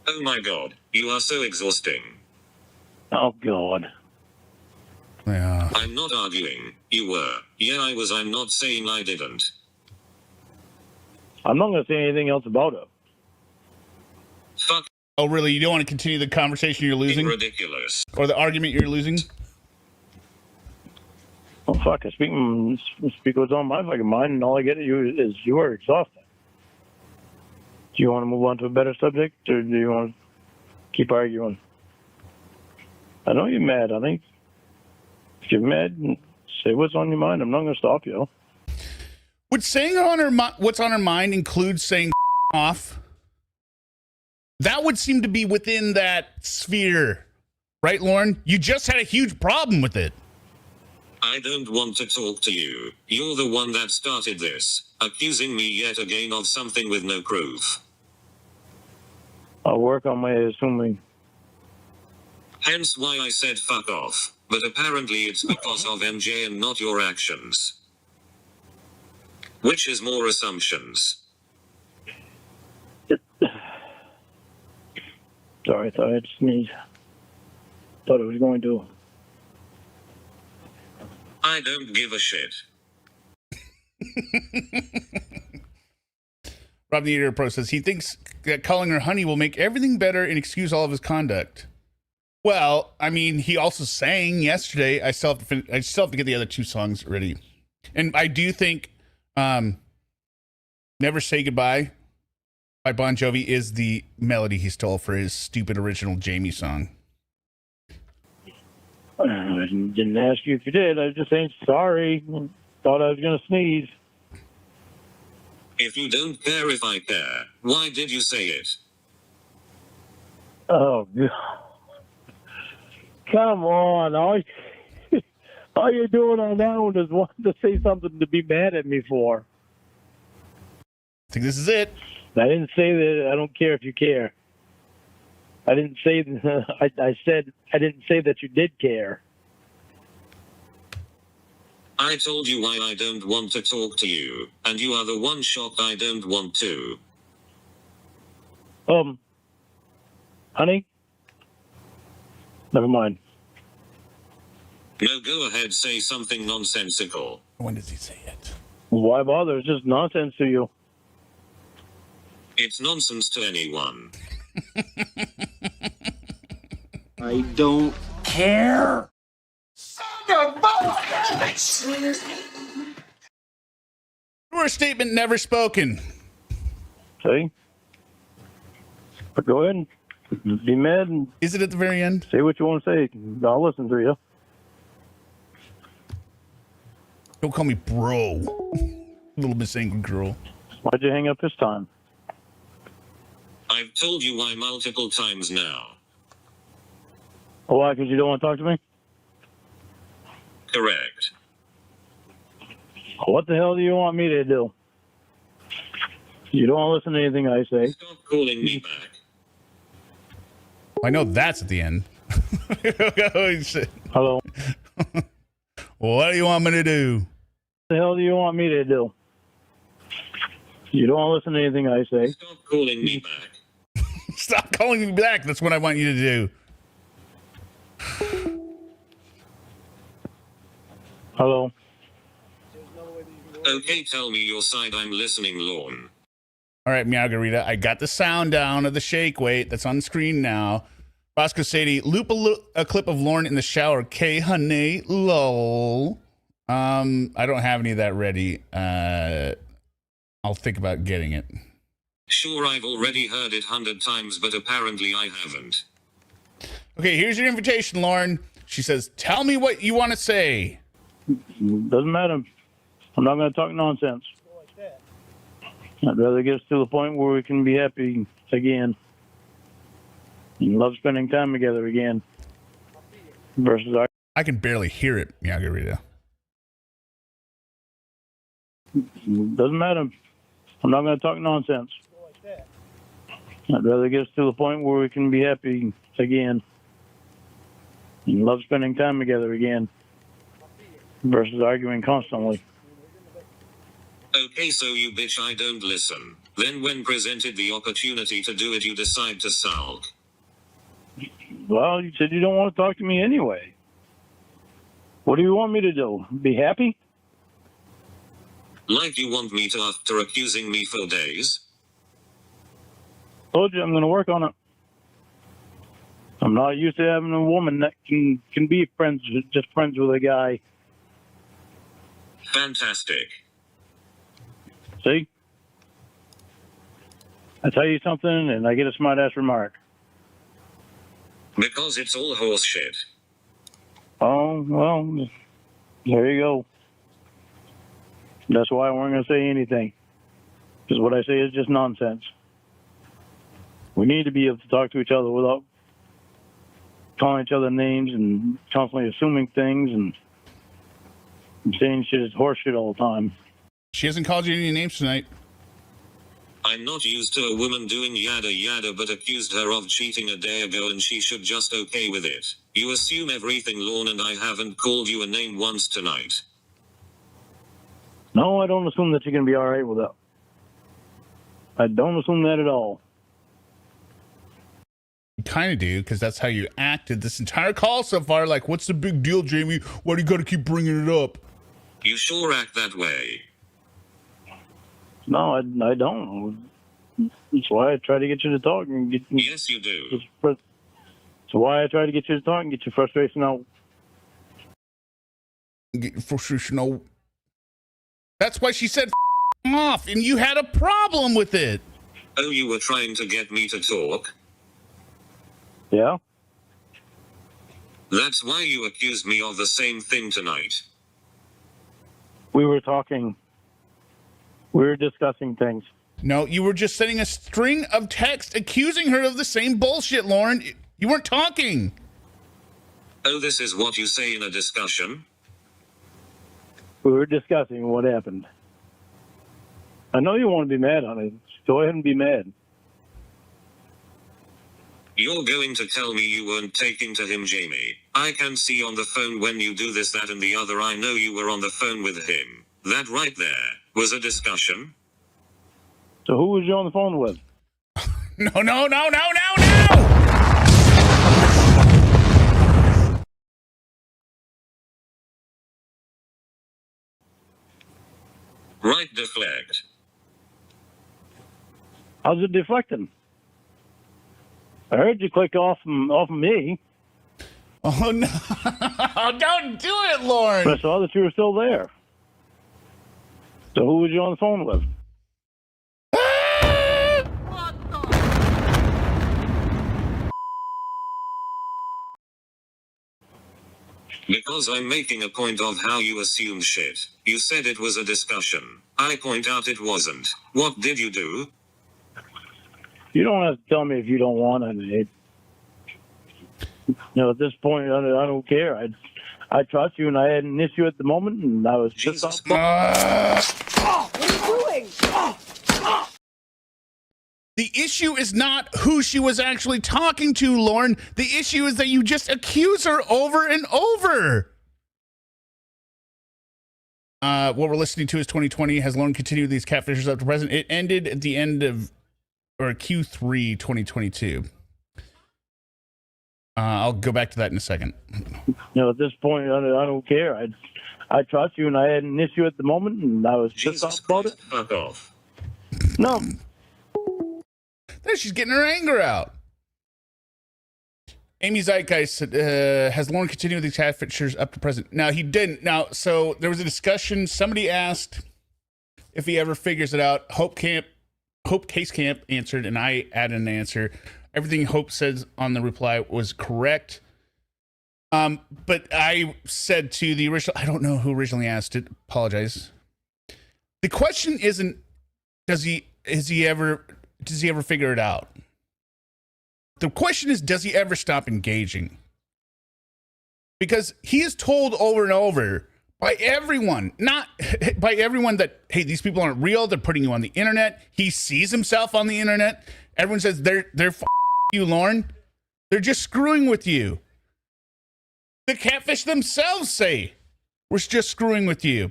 Oh my god, you are so exhausting. Oh, God. Yeah. I'm not arguing. You were. Yeah, I was. I'm not saying I didn't. I'm not going to say anything else about it. Fuck. Oh, really? You don't want to continue the conversation you're losing? Ridiculous. Or the argument you're losing? Oh, fuck. I speak what's on my fucking mind, and all I get at you is you are exhausted. Do you want to move on to a better subject, or do you want to keep arguing? I know you're mad, honey. If you're mad, say what's on your mind. I'm not going to stop you. Would saying what's on her mind include saying off? That would seem to be within that sphere. Right, Lorne? You just had a huge problem with it. I don't want to talk to you. You're the one that started this, accusing me yet again of something with no proof. I'll work on my assuming. Hence why I said fuck off, but apparently it's because of MJ and not your actions. Which is more assumptions. Sorry, I thought I had to sneeze. Thought I was going to. I don't give a shit. Rob the Eater Pro says he thinks that calling her honey will make everything better and excuse all of his conduct. Well, I mean, he also sang yesterday. I still have to get the other two songs ready. And I do think Never Say Goodbye by Bon Jovi is the melody he stole for his stupid original Jamie song. I didn't ask you if you did. I was just saying sorry. Thought I was going to sneeze. If you don't care if I care, why did you say it? Oh, God. Come on. All you're doing on that one is wanting to say something to be mad at me for. I think this is it. I didn't say that I don't care if you care. I didn't say I said I didn't say that you did care. I told you why I don't want to talk to you, and you are the one shocked I don't want to. Honey? Never mind. No, go ahead, say something nonsensical. When does he say it? Why bother? It's just nonsense to you. It's nonsense to anyone. I don't care. Your statement never spoken. See? But go ahead and be mad and Is it at the very end? say what you want to say. I'll listen to you. Don't call me bro. Little Miss Angry Girl. Why'd you hang up this time? I've told you why multiple times now. Oh, why? Because you don't want to talk to me? Correct. What the hell do you want me to do? You don't want to listen to anything I say. Stop calling me back. I know that's at the end. Hello? What do you want me to do? What the hell do you want me to do? You don't want to listen to anything I say. Stop calling me back. Stop calling me back. That's what I want you to do. Hello. Okay, tell me your side. I'm listening, Lorne. All right, Margarita, I got the sound down of the shake weight. That's on screen now. Bosco Sadie, loop a clip of Lorne in the shower. K, honey, lol. I don't have any of that ready. I'll think about getting it. Sure, I've already heard it 100 times, but apparently I haven't. Okay, here's your invitation, Lorne. She says, tell me what you want to say. Doesn't matter. I'm not going to talk nonsense. I'd rather get us to the point where we can be happy again and love spending time together again versus our... I can barely hear it, Margarita. Doesn't matter. I'm not going to talk nonsense. I'd rather get us to the point where we can be happy again and love spending time together again versus arguing constantly. Okay, so you bitch, I don't listen. Then when presented the opportunity to do it, you decide to sulk. Well, you said you don't want to talk to me anyway. What do you want me to do? Be happy? Like you want me to, after accusing me for days? Told you I'm going to work on it. I'm not used to having a woman that can be friends, just friends with a guy. Fantastic. See? I tell you something and I get a smart-ass remark. Because it's all horse shit. Oh, well, there you go. That's why I weren't going to say anything. Because what I say is just nonsense. We need to be able to talk to each other without calling each other names and constantly assuming things and saying shit is horse shit all the time. She hasn't called you any names tonight. I'm not used to a woman doing yada yada, but accused her of cheating a day ago and she should just okay with it. You assume everything, Lorne, and I haven't called you a name once tonight. No, I don't assume that you're going to be all right with that. I don't assume that at all. You kind of do, because that's how you acted this entire call so far. Like, what's the big deal, Jamie? Why do you got to keep bringing it up? You sure act that way. No, I don't. That's why I try to get you to talk and get. Yes, you do. That's why I try to get you to talk and get your frustration out. Get your frustration out. That's why she said off, and you had a problem with it. Oh, you were trying to get me to talk? Yeah? That's why you accused me of the same thing tonight. We were talking. We were discussing things. No, you were just sending a string of texts accusing her of the same bullshit, Lorne. You weren't talking. Oh, this is what you say in a discussion? We were discussing what happened. I know you want to be mad on it. Go ahead and be mad. You're going to tell me you weren't taking to him, Jamie. I can see on the phone when you do this, that, and the other. I know you were on the phone with him. That right there was a discussion. So who was you on the phone with? No. Right, deflect. How's it deflecting? I heard you click off of me. Oh, no. Don't do it, Lorne. But I saw that you were still there. So who was you on the phone with? Because I'm making a point of how you assumed shit. You said it was a discussion. I point out it wasn't. What did you do? You don't have to tell me if you don't want it. At this point, I don't care. I trust you, and I had an issue at the moment, and I was pissed off. What are you doing? The issue is not who she was actually talking to, Lorne. The issue is that you just accuse her over and over. What we're listening to is 2020. Has Lorne continued these catfishes up to present? It ended at the end of or Q3 2022. I'll go back to that in a second. At this point, I don't care. I trust you, and I had an issue at the moment, and I was pissed off about it. Fuck off. No. There, she's getting her anger out. Amy Zeitgeist has Lorne continued with these catfishers up to present? Now, he didn't. Now, so there was a discussion. Somebody asked if he ever figures it out. Hope Case Camp answered, and I added an answer. Everything Hope says on the reply was correct. But I said to the original, I don't know who originally asked it. Apologize. The question isn't, does he ever figure it out? The question is, does he ever stop engaging? Because he is told over and over by everyone, not by everyone, that, hey, these people aren't real. They're putting you on the internet. He sees himself on the internet. Everyone says they're you, Lorne. They're just screwing with you. The catfish themselves say we're just screwing with you.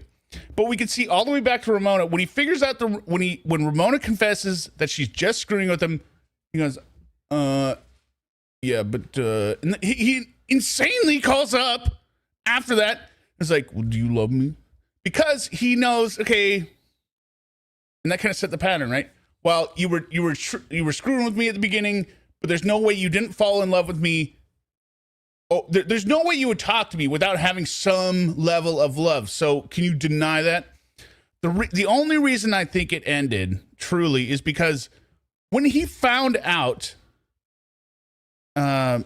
But we can see all the way back to Ramona when he figures out when Ramona confesses that she's just screwing with him. He goes, yeah, but and he insanely calls up after that. It's like, well, do you love me? Because he knows, okay, and that kind of set the pattern, right? Well, you were screwing with me at the beginning, but there's no way you didn't fall in love with me. Oh, there's no way you would talk to me without having some level of love. So can you deny that? The only reason I think it ended truly is because when he found out, that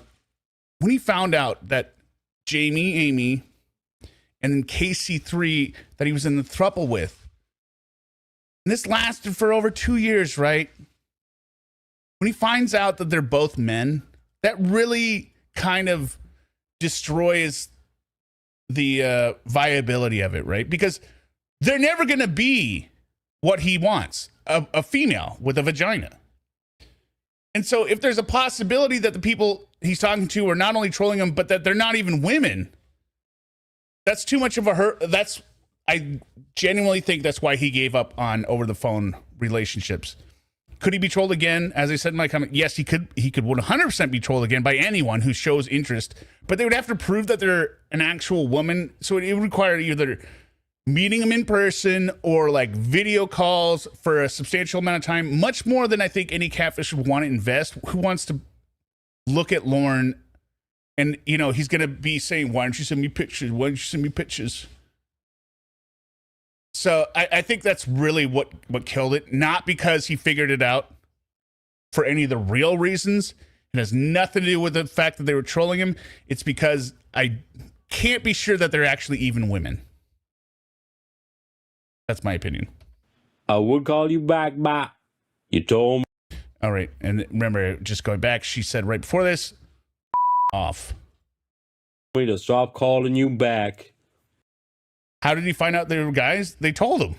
Jamie, Amy, and then KC3 that he was in the throuple with, and this lasted for over 2 years, right? When he finds out that they're both men, that really kind of destroys the viability of it, right? Because they're never going to be what he wants, a female with a vagina. And so if there's a possibility that the people he's talking to are not only trolling him, but that they're not even women, that's too much of a hurt. I genuinely think that's why he gave up on over the phone relationships. Could he be trolled again? As I said in my comment, yes, he could 100% be trolled again by anyone who shows interest, but they would have to prove that they're an actual woman. So it would require either meeting them in person or like video calls for a substantial amount of time, much more than I think any catfish would want to invest. Who wants to look at Lorne and, he's going to be saying, why don't you send me pictures? Why don't you send me pictures? So I think that's really what killed it. Not because he figured it out for any of the real reasons. It has nothing to do with the fact that they were trolling him. It's because I can't be sure that they're actually even women. That's my opinion. I would call you back, but you told me. All right. And remember, just going back, she said right before this, off. Me to stop calling you back. How did he find out they were guys? They told him.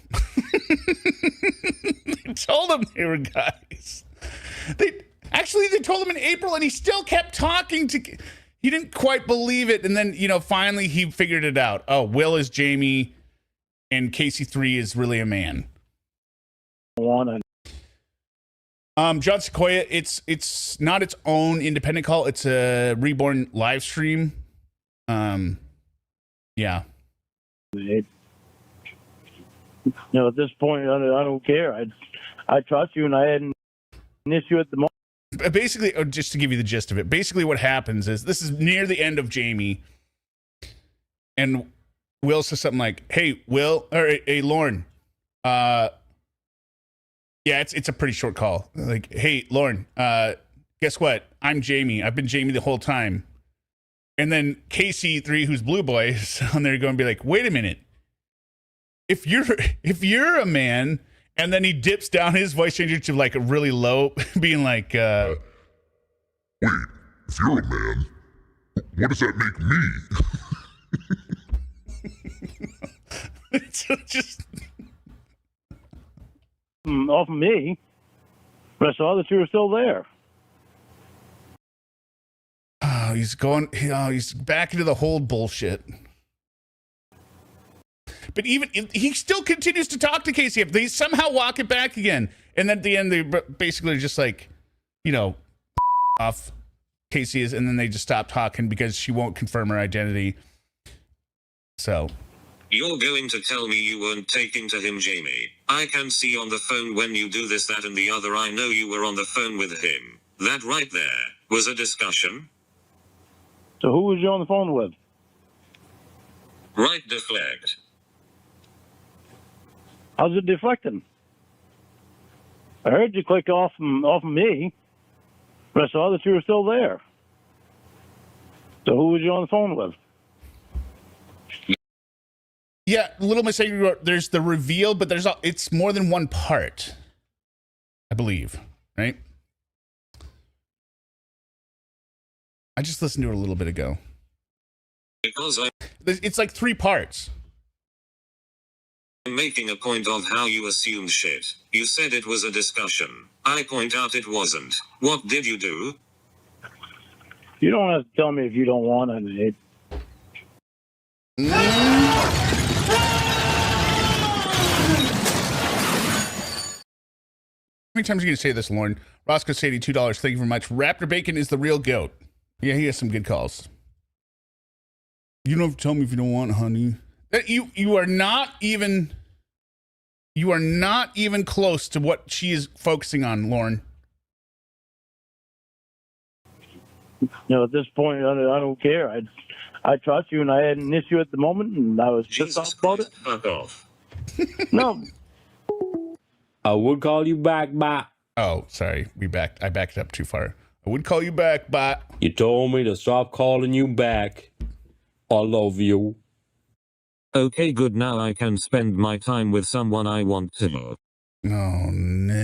They told him they were guys. They told him in April, and he still kept talking to. He didn't quite believe it, and then finally he figured it out. Oh, Will is Jamie, and KC3 is really a man. John Sequoia, it's not its own independent call. It's a Reborn live stream. Yeah. At this point, I don't care. I trust you, and I had an issue at the moment. Basically, just to give you the gist of it, basically what happens is this is near the end of Jamie, and Will says something like, "Hey, Will, or hey, Lorne, yeah, it's a pretty short call. Like, hey, Lorne, guess what? I'm Jamie. I've been Jamie the whole time." And then KC3, who's Blue Boy, is on there going to be like, "Wait a minute. If you're a man," and then he dips down his voice changer to like a really low, being like, "Wait, if you're a man, what does that make me?" It's just off of me, but I saw that you were still there. he's back into the whole bullshit. But even he still continues to talk to Casey. If they somehow walk it back again, and then at the end they basically just like, you know, off Casey is, and then they just stop talking because she won't confirm her identity. So. You're going to tell me you weren't taking to him, Jamie. I can see on the phone when you do this, that, and the other. I know you were on the phone with him. That right there was a discussion. So who was you on the phone with? Right, deflect. How's it deflecting? I heard you click off of me, but I saw that you were still there. So who was you on the phone with? Yeah, little mistake. There's the reveal, but it's more than one part, I believe, right? I just listened to it a little bit ago. Because It's like 3 parts. I'm making a point of how you assumed shit. You said it was a discussion. I point out it wasn't. What did you do? You don't have to tell me if you don't want it, Nate. How many times are you going to say this, Lorne? Roscoe Sadie, $2. Thank you very much. Raptor Bacon is the real goat. Yeah, he has some good calls. You don't have to tell me if you don't want, honey. You are not even close to what she is focusing on, Lorne. You know, at this point, I don't care. I trust you, and I had an issue at the moment, and I was pissed off about it. Fuck off. No. I would call you back, bot. Oh, sorry. I backed up too far. I would call you back, bot. You told me to stop calling you back. I love you. Okay, good. Now I can spend my time with someone I want to. Oh, no.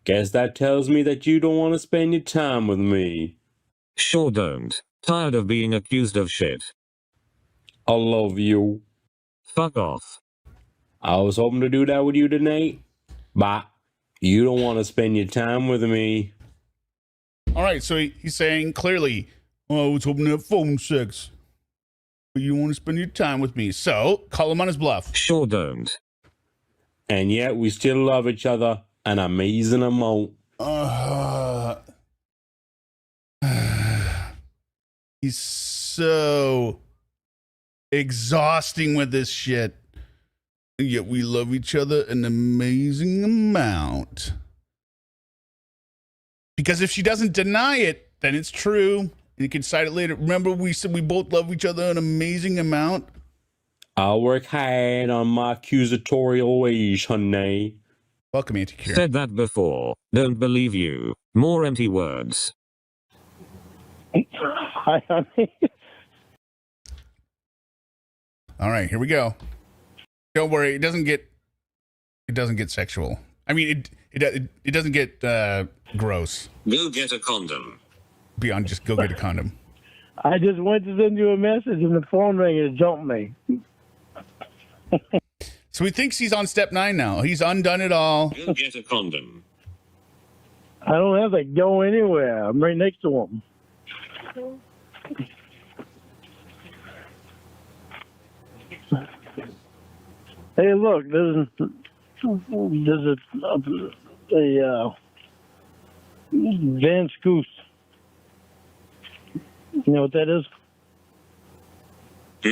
Guess that tells me that you don't want to spend your time with me. Sure don't. Tired of being accused of shit. I love you. Fuck off. I was hoping to do that with you tonight, but you don't want to spend your time with me. All right, so he's saying clearly, oh, I was hoping to have phone sex, but you don't want to spend your time with me. So call him on his bluff. Sure don't. And yet we still love each other an amazing amount. He's so exhausting with this shit. And yet we love each other an amazing amount. Because if she doesn't deny it, then it's true. And you can cite it later. Remember we said we both love each other an amazing amount? I'll work hard on my accusatorial ways, honey. Welcome, Auntie Kira. Said that before. Don't believe you. More empty words. Hi, honey. All right, here we go. Don't worry, it doesn't get sexual. I mean, it doesn't get gross. Go get a condom. Beyond just go get a condom. I just went to send you a message and the phone rang and it jumped me. So he thinks he's on step 9 now. He's undone it all. Go get a condom. I don't have to go anywhere. I'm right next to him. Hey, look, there's a Van Scoos. You know what that is? No.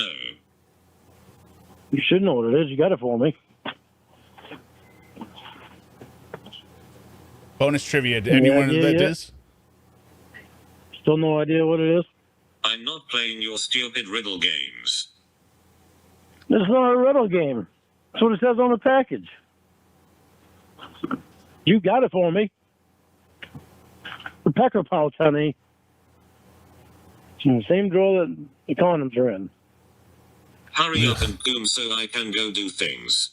You should know what it is. You got it for me. Bonus trivia. Have you wondered what that is? Still no idea what it is? I'm not playing your stupid riddle games. It's not a riddle game. That's what it says on the package. You got it for me. The pecker pouch, honey. It's in the same drawer that the condoms are in. Hurry up and boom so I can go do things.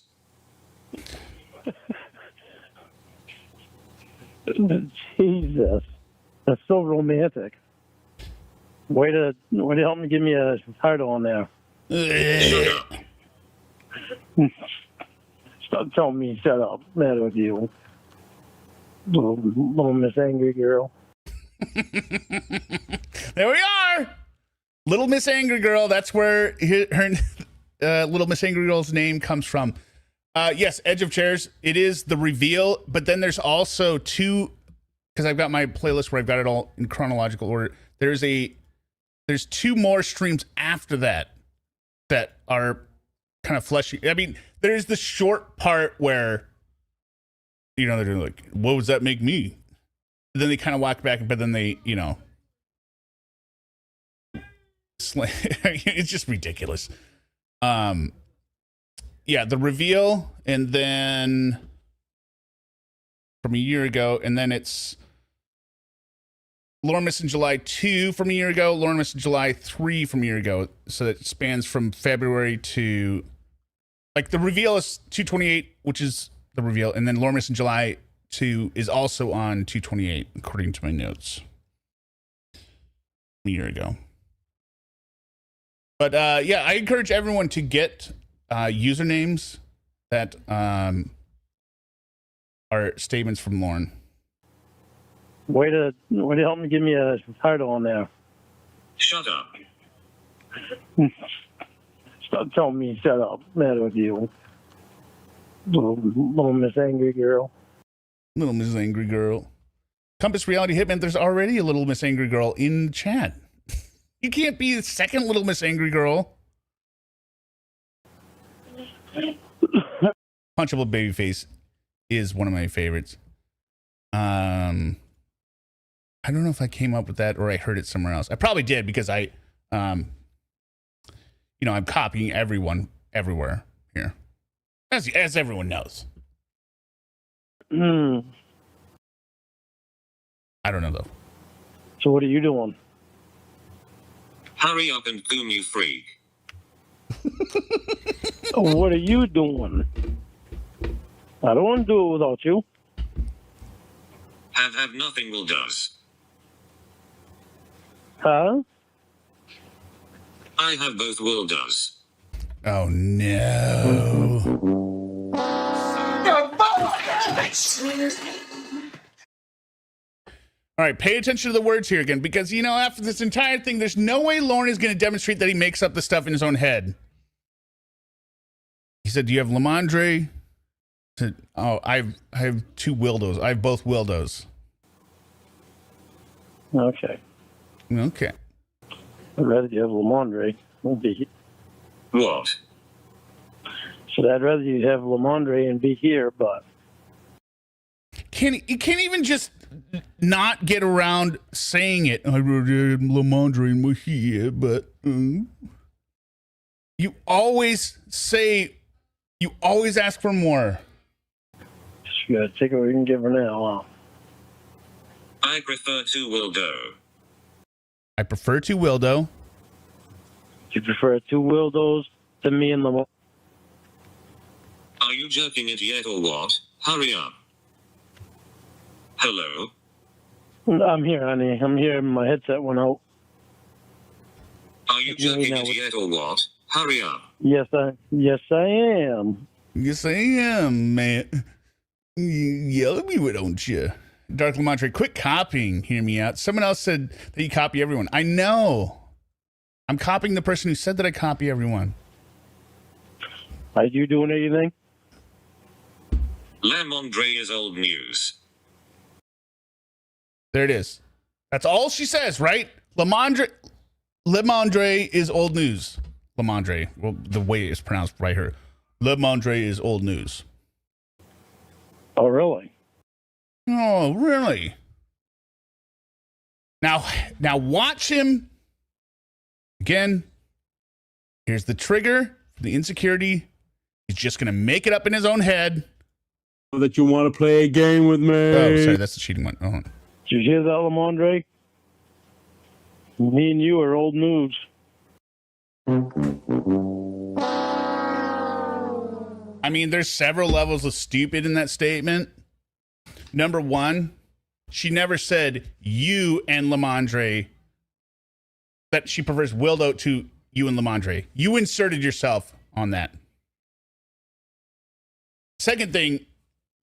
Jesus. That's so romantic. Way to help me give me a heart on there. Shut up. Stop telling me shut up. What's the matter with you? Little Miss Angry Girl. There we are. Little Miss Angry Girl. That's where her Little Miss Angry Girl's name comes from. Yes, Edge of Chairs. It is the reveal, but then there's also two, because I've got my playlist where I've got it all in chronological order. There's two more streams after that are kind of fleshy. I mean, there's the short part where, you know, they're doing like, what does that make me? Then they kind of walk back, but then they, you know, it's just ridiculous. Yeah, the reveal, and then from a year ago, and then it's Lorne Missing July 2 from a year ago, Lorne Missing July 3 from a year ago. So that spans from February to, like, the reveal is 2/28, which is the reveal, and then Lorne Missing July 2 is also on 2/28, according to my notes. A year ago. But yeah, I encourage everyone to get usernames that are statements from Lorne. Way to help me give me a title on there. Shut up. Stop telling me shut up. Matter with you. Little Miss Angry Girl. Little Miss Angry Girl. Compass Reality Hitman, there's already a Little Miss Angry Girl in chat. You can't be the second Little Miss Angry Girl. Punchable Babyface is one of my favorites. I don't know if I came up with that or I heard it somewhere else. I probably did because I, you know, I'm copying everyone everywhere here, as everyone knows. I don't know though. So what are you doing? Hurry up and boom, you freak. What are you doing? I don't want to do it without you. Have nothing will does. Huh? I have both will does. Oh no. All right, pay attention to the words here again, because, you know, after this entire thing, there's no way Lorne is going to demonstrate that he makes up the stuff in his own head. He said, do you have Lemondre? I said, oh, I have two Wildos. I have both Wildos. Okay. Okay. I'd rather you have Lemondre. Won't be. What? So I'd rather you have Lemondre and be here, but. You can't even just not get around saying it. I wrote Lemondre and was here, but you always ask for more. Just gotta take what we can give her now. I prefer two Wildo. I prefer two Wildo. You prefer two Wildos to me and Lemondre? Are you jerking it yet or what? Hurry up. Hello? I'm here, honey. I'm here. My headset went out. Are you jerking it yet or what? Hurry up. Yes, I am. Yes, I am, man. You yell at me, why don't you? Dark Lemondre, quit copying. Hear me out. Someone else said that you copy everyone. I know. I'm copying the person who said that I copy everyone. Are you doing anything? Lemondre is old news. There it is. That's all she says, right? Lemondre is old news. Lemondre. Well, the way it's pronounced right here. Lemondre is old news. Oh, really? Oh, really? Now watch him. Again, here's the trigger, the insecurity. He's just going to make it up in his own head. That you want to play a game with me. Oh, sorry, that's the cheating one. Oh. Did you hear that, Lemondre? Me and you are old news. I mean, there's several levels of stupid in that statement. Number one, she never said you and Lemondre, that she prefers Wildo to you and Lemondre. You inserted yourself on that. Second thing,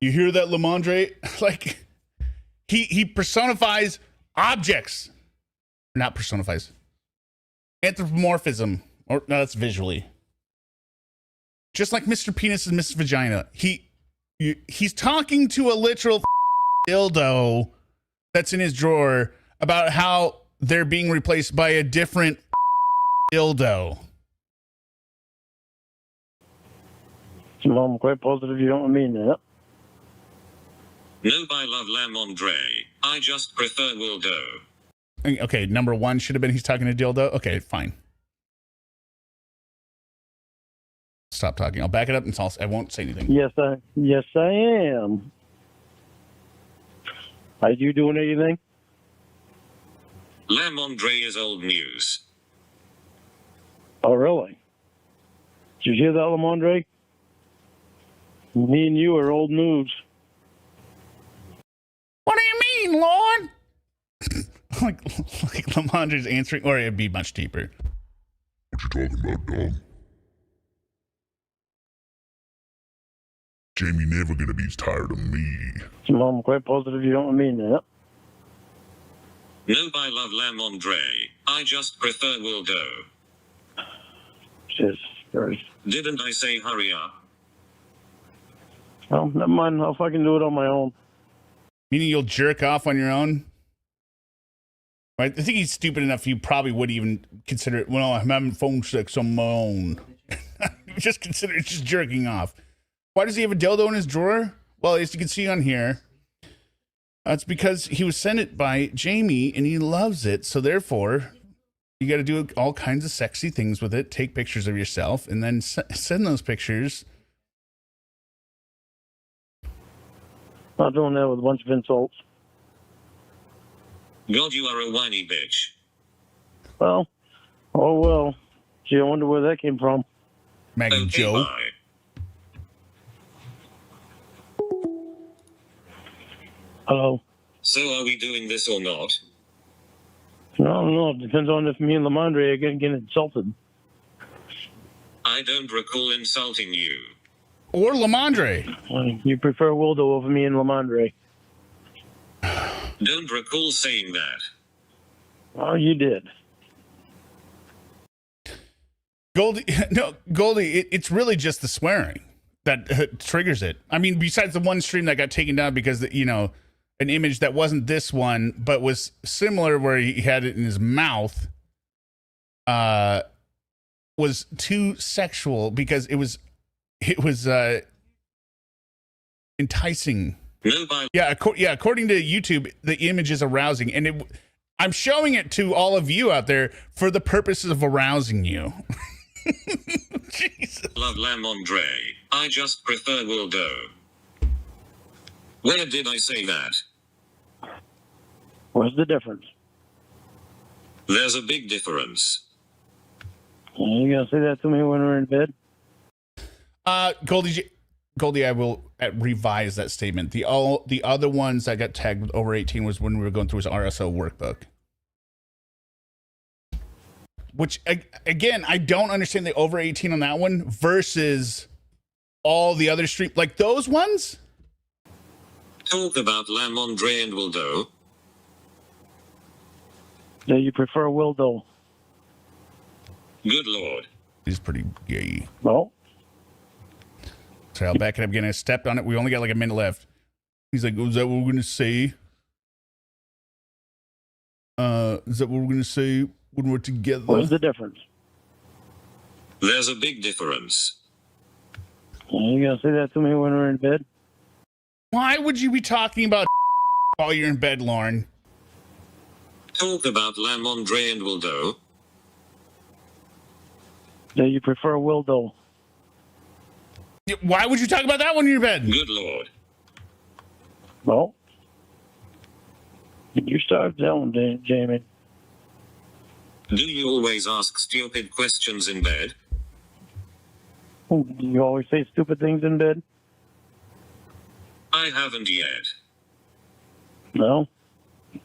you hear that, Lemondre? Like, He personifies objects. Not personifies. Anthropomorphism. Or no, that's visually. Just like Mr. Penis and Miss Vagina. He's talking to a literal dildo that's in his drawer about how they're being replaced by a different dildo. Well, I'm quite positive you don't mean that. Nope, I love Lemondre. I just prefer Wildo. Okay, number one should have been he's talking to dildo. Okay, fine. Stop talking. I'll back it up and I won't say anything. Yes, I am. Are you doing anything? Lemondre is old news. Oh, really? Did you hear that, Lemondre? Me and you are old news. What do you mean, Lorne? like Lemondre's answering, or it'd be much deeper. What you talking about, dog? Jamie never gonna be tired of me. Well, I'm quite positive you don't mean that. Nope, I love Lemondre. I just prefer Wildo. Jesus Christ. Didn't I say hurry up? Well, never mind. I'll fucking do it on my own. Meaning you'll jerk off on your own? Right? I think he's stupid enough you probably would even consider it, well, I'm having phone sex on my own. Just consider it just jerking off. Why does he have a dildo in his drawer? Well, as you can see on here, it's because he was sent it by Jamie and he loves it. So therefore, you got to do all kinds of sexy things with it. Take pictures of yourself and then send those pictures. Not doing that with a bunch of insults. God, you are a whiny bitch. Well, oh well. Gee, I wonder where that came from. Maggie Okay, Joe. bye. Hello. So are we doing this or not? I don't know. It depends on if me and Lemondre are going to get insulted. I don't recall insulting you. Or Lemondre. Well, you prefer Wildo over me and Lemondre. Don't recall saying that. Well, you did. Goldie, no, Goldie, it's really just the swearing that triggers it. I mean, besides the one stream that got taken down because, you know, an image that wasn't this one, but was similar where he had it in his mouth, was too sexual because it was enticing. Yeah, according to YouTube, the image is arousing, and I'm showing it to all of you out there for the purposes of arousing you. Jesus. Love Lemondre. I just prefer Wildo. Where did I say that? What's the difference? There's a big difference. You gonna say that to me when we're in bed? Goldie, I will revise that statement. The other ones that got tagged with over 18 was when we were going through his RSO workbook. Which, again, I don't understand the over 18 on that one versus all the other stream. Like those ones? Talk about Lemondre and Wildo. Yeah, you prefer Wildo. Good lord. He's pretty gay. Well. Sorry, I'll back it up again. I stepped on it. We only got like a minute left. He's like, oh, is that what we're going to say? Is that what we're going to say when we're together? What's the difference? There's a big difference. You gonna say that to me when we're in bed? Why would you be talking about while you're in bed, Lorne? Talk about Lemondre and Wildo. Yeah, you prefer Wildo. Why would you talk about that when you're in bed? Good lord. Well, you start telling Jamie. Do you always ask stupid questions in bed? Do you always say stupid things in bed? I haven't yet. No?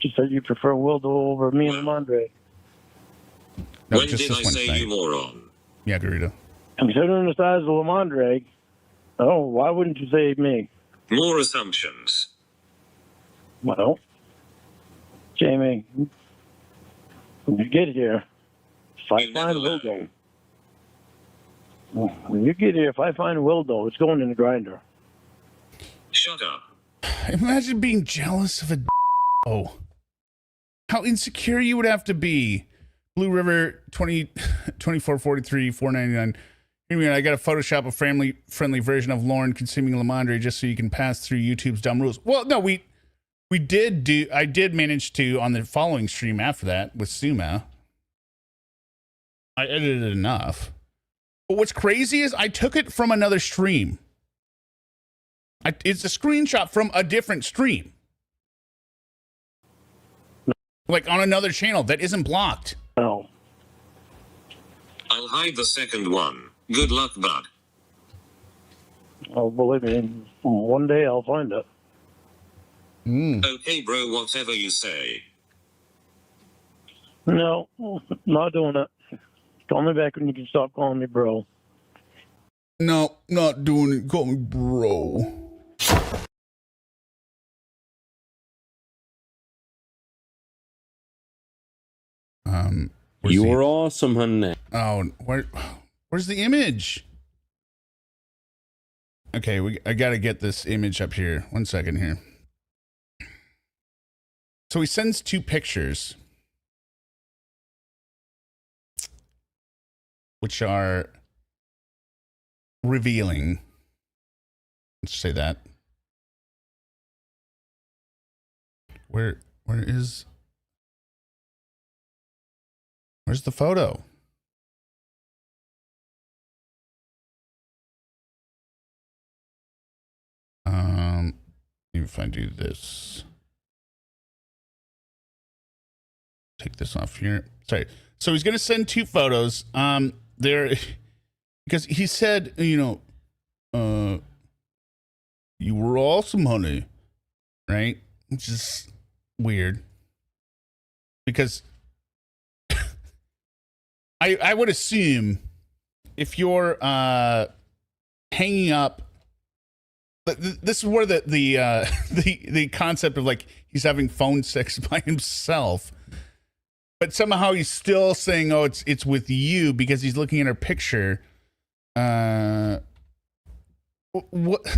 You said you prefer Wildo over me and Lemondre. No, when did I say you moron? Yeah, Garita. Considering the size of Lemondre, oh, why wouldn't you say me? More assumptions. Well, Jamie, when you get here, if I find Wildo, when you get here, if I find Wildo, it's going in the grinder. Shut up. Imagine being jealous of a oh. How insecure you would have to be. Blue River 2443 499. I got to Photoshop a friendly version of Lorne consuming Lemondre just so you can pass through YouTube's dumb rules. Well, no, I did manage to on the following stream after that with Suma. I edited it enough. But what's crazy is I took it from another stream. It's a screenshot from a different stream. Like on another channel that isn't blocked. No. I'll hide the second one. Good luck, bud. Oh, believe me, one day I'll find it. Okay, bro, whatever you say. No, not doing it. Call me back when you can stop calling me bro. No, not doing it. Call me bro. You were awesome, honey. Oh, where's the image? Okay, I gotta get this image up here. 1 second here. So he sends 2 pictures, which are revealing. Let's say that. Where's the photo? If I do this, take this off here. Sorry. So he's gonna send 2 photos. There, because he said, you were awesome, honey, right? Which is weird because I would assume if you're hanging up. This is where the concept of like he's having phone sex by himself, but somehow he's still saying, "Oh, it's with you," because he's looking at her picture. What?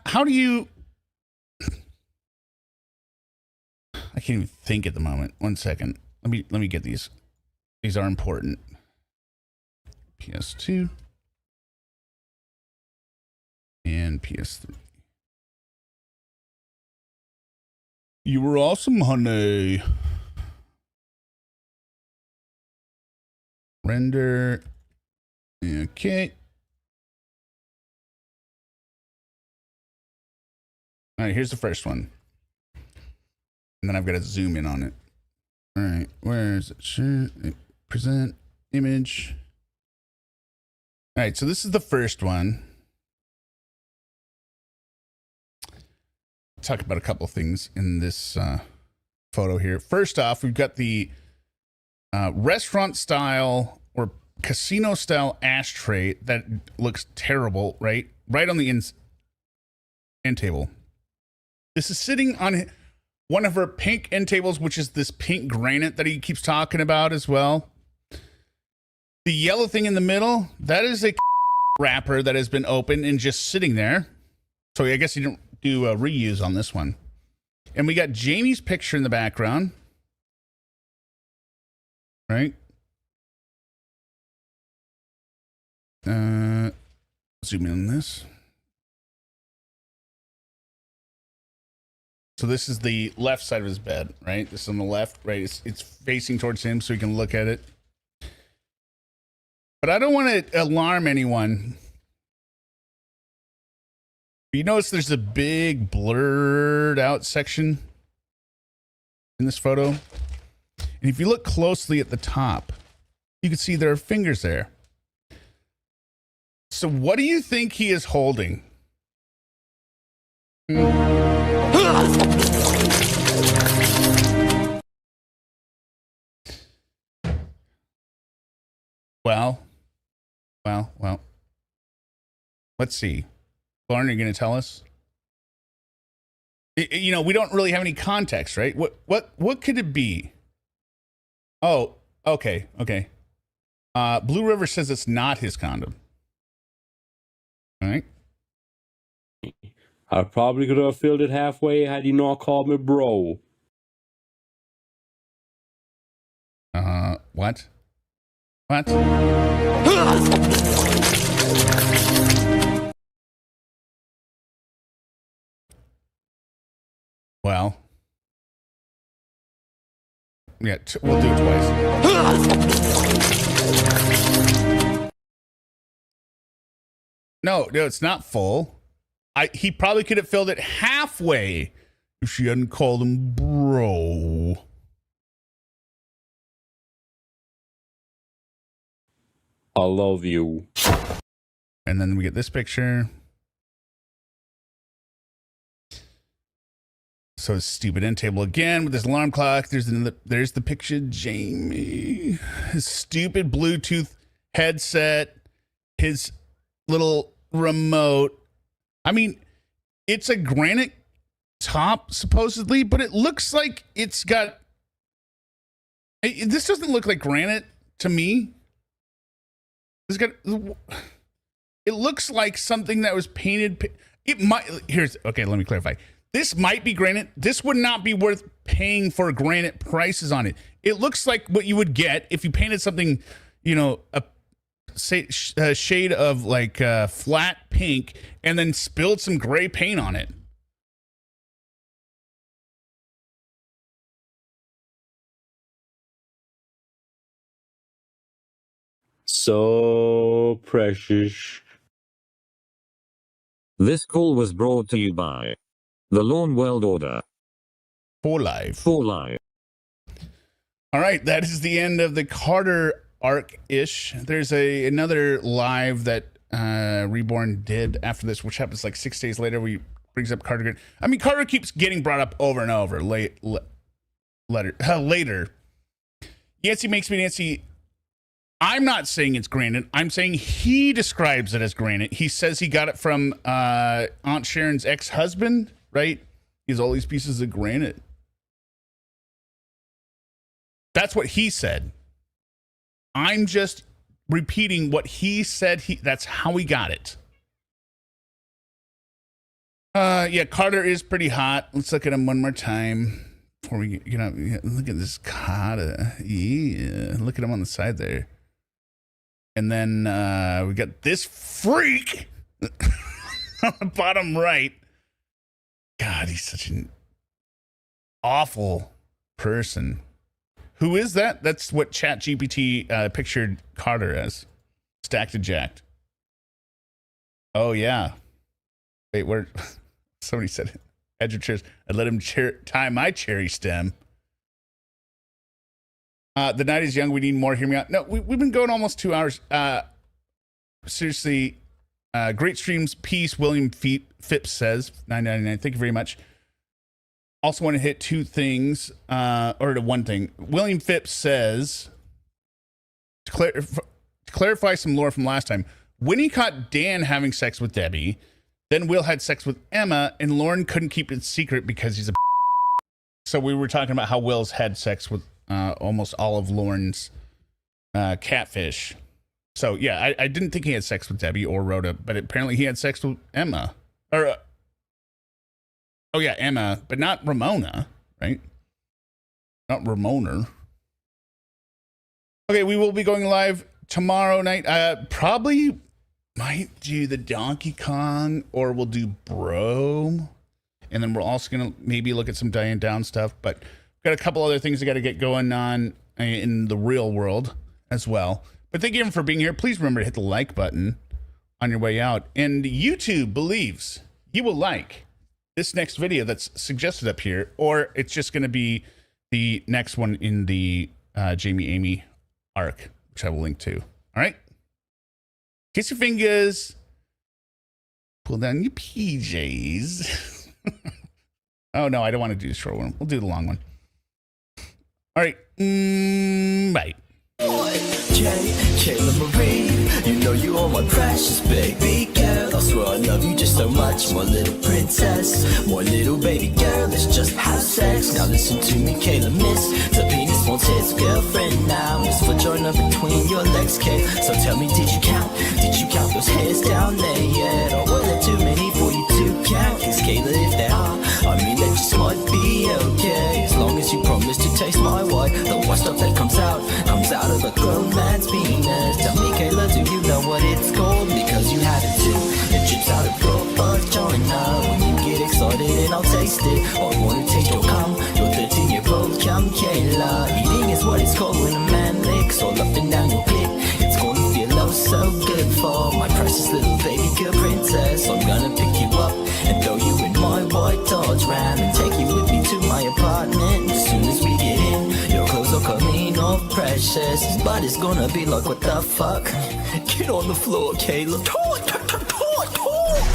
How do you? I can't even think at the moment. 1 second. Let me get these. These are important. PS2. And PS3. You were awesome, honey. Render. Okay. All right, here's the first one. And then I've got to zoom in on it. All right, where is it? Present image. All right, so this is the first one. Talk about a couple of things in this photo here. First off, we've got the restaurant style or casino style ashtray that looks terrible, right? Right on the end table. This is sitting on one of her pink end tables, which is this pink granite that he keeps talking about as well. The yellow thing in the middle, that is a wrapper that has been opened and just sitting there. So I guess you don't do a reuse on this one. And we got Jamie's picture in the background. Right? Zoom in on this. So this is the left side of his bed, right? This is on the left, right? It's facing towards him so he can look at it. But I don't want to alarm anyone. You notice there's a big blurred out section in this photo. And if you look closely at the top, you can see there are fingers there. So what do you think he is holding? Well. Let's see. Lorne, are you going to tell us? You know, we don't really have any context, right? What could it be? Oh, okay. Blue River says it's not his condom. All right. I probably could have filled it halfway had you not called me bro. What? Well, yeah, we'll do it twice. No, it's not full. He probably could have filled it halfway if she hadn't called him bro. I love you. And then we get this picture. So his stupid end table again with his alarm clock. There's the picture of Jamie. His stupid Bluetooth headset. His little remote. I mean, it's a granite top supposedly, but it looks like it's got. This doesn't look like granite to me. It looks like something that was painted. It might. Okay. Let me clarify. This might be granite. This would not be worth paying for granite prices on it. It looks like what you would get if you painted something, you know, a shade of like flat pink and then spilled some gray paint on it. So precious. This call was brought to you by the Lorne World Order. For life. For life. All right, that is the end of the Carter arc-ish. There's another live that Reborn did after this, which happens like 6 days later. We brings up Carter. I mean, Carter keeps getting brought up over and over. Later. Yancy makes me Nancy. I'm not saying it's granite. I'm saying he describes it as granite. He says he got it from Aunt Sharon's ex-husband, right? He has all these pieces of granite. That's what he said. I'm just repeating what he said. That's how he got it. Yeah, Carter is pretty hot. Let's look at him one more time before we look at this Carter. Yeah, look at him on the side there. And then we got this freak on the bottom right. God, he's such an awful person. Who is that? That's what ChatGPT pictured Carter as. Stacked and jacked. Oh, yeah. Wait, where? Somebody said, "Hedge your chairs. I'd let him tie my cherry stem." The night is young. We need more. Hear me out. No, we've been going almost 2 hours. Seriously, great streams. Peace. William Phipps says $9.99. Thank you very much. Also want to hit two things, or to one thing. William Phipps says to clarify some lore from last time. Winnie caught Dan having sex with Debbie. Then Will had sex with Emma, and Lorne couldn't keep it secret because he's a. So we were talking about how Will's had sex with almost all of Lorne's catfish. So yeah, I didn't think he had sex with Debbie or Rhoda, but apparently he had sex with Emma. Or oh yeah, Emma, but not Ramona, right? Not Ramona. Okay, we will be going live tomorrow night. Probably might do the Donkey Kong, or we'll do Bro. And then we're also going to maybe look at some Diane Down stuff, but got a couple other things I got to get going on in the real world as well. But thank you for being here. Please remember to hit the like button on your way out. And YouTube believes you will like this next video that's suggested up here, or it's just going to be the next one in the Jamie Amy arc, which I will link to. All right. Kiss your fingers. Pull down your PJs. Oh, no, I don't want to do the short one. We'll do the long one. All right. Bye. Kayla Marie, you know you are my precious baby girl. I swear I love you just so much, my little princess, my little baby girl. Let's just have sex. Now listen to me, Kayla, miss. The penis wants his girlfriend now. Miss vagina between your legs, Kay. So tell me, did you count those hairs down there yet? Or were there too many for you to count? Cause Kayla, if there are, I mean they just might be okay. As long as you promise to taste my wine, the white stuff that comes out of a grown man's penis. Tell me, Kayla, do you know what it's called? Because you have it too. It drips out of your vagina. When you get excited and I'll taste it. I wanna taste your cum, your 13-year-old cum, Kayla. Eating is what it's called when a man licks all up and down your clit. It's gonna feel oh so good for my precious little baby girl princess. I'm gonna pick you up and throw you in my white Dodge Ram and take you with me to my apartment. As soon as we get in, your clothes will come in all precious, but it's gonna be like, what the fuck? Get on the floor, Kayla.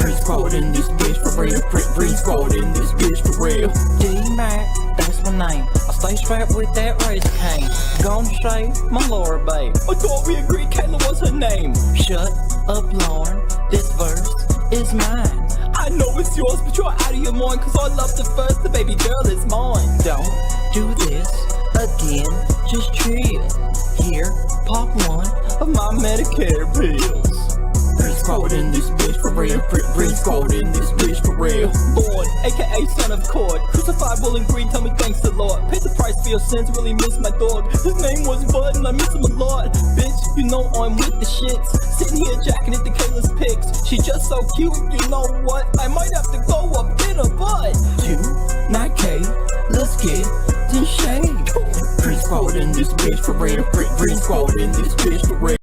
Breeze crawled in this bitch for real. Breeze crawled in this bitch for real. D-Mac, that's my name. I stay strapped with that razor cane. Gonna shave my lower babe. I thought we agreed Kayla was her name. Shut up, Lorne. This verse is mine. I know it's yours, but you're out of your mind. Cause I love the first, the baby girl is mine. Don't do this again, just chill. Here, pop one of my Medicare pills. Breeze crawled in this bitch for real. Breeze crawled in this bitch for real. Born, aka son of Cord. Crucified, Willing Green, tell me thanks the Lord. Paid the price for your sins, really miss my dog. His name was Bud and I miss him a lot. Bitch, you know I'm with the shits. Sitting here jacking at the Kayla's pics. She just so cute, you know what? I might have to go up in her butt. Not K, let's get the shade. Breeze crawled in this bitch for real. Breeze crawled in this bitch for real.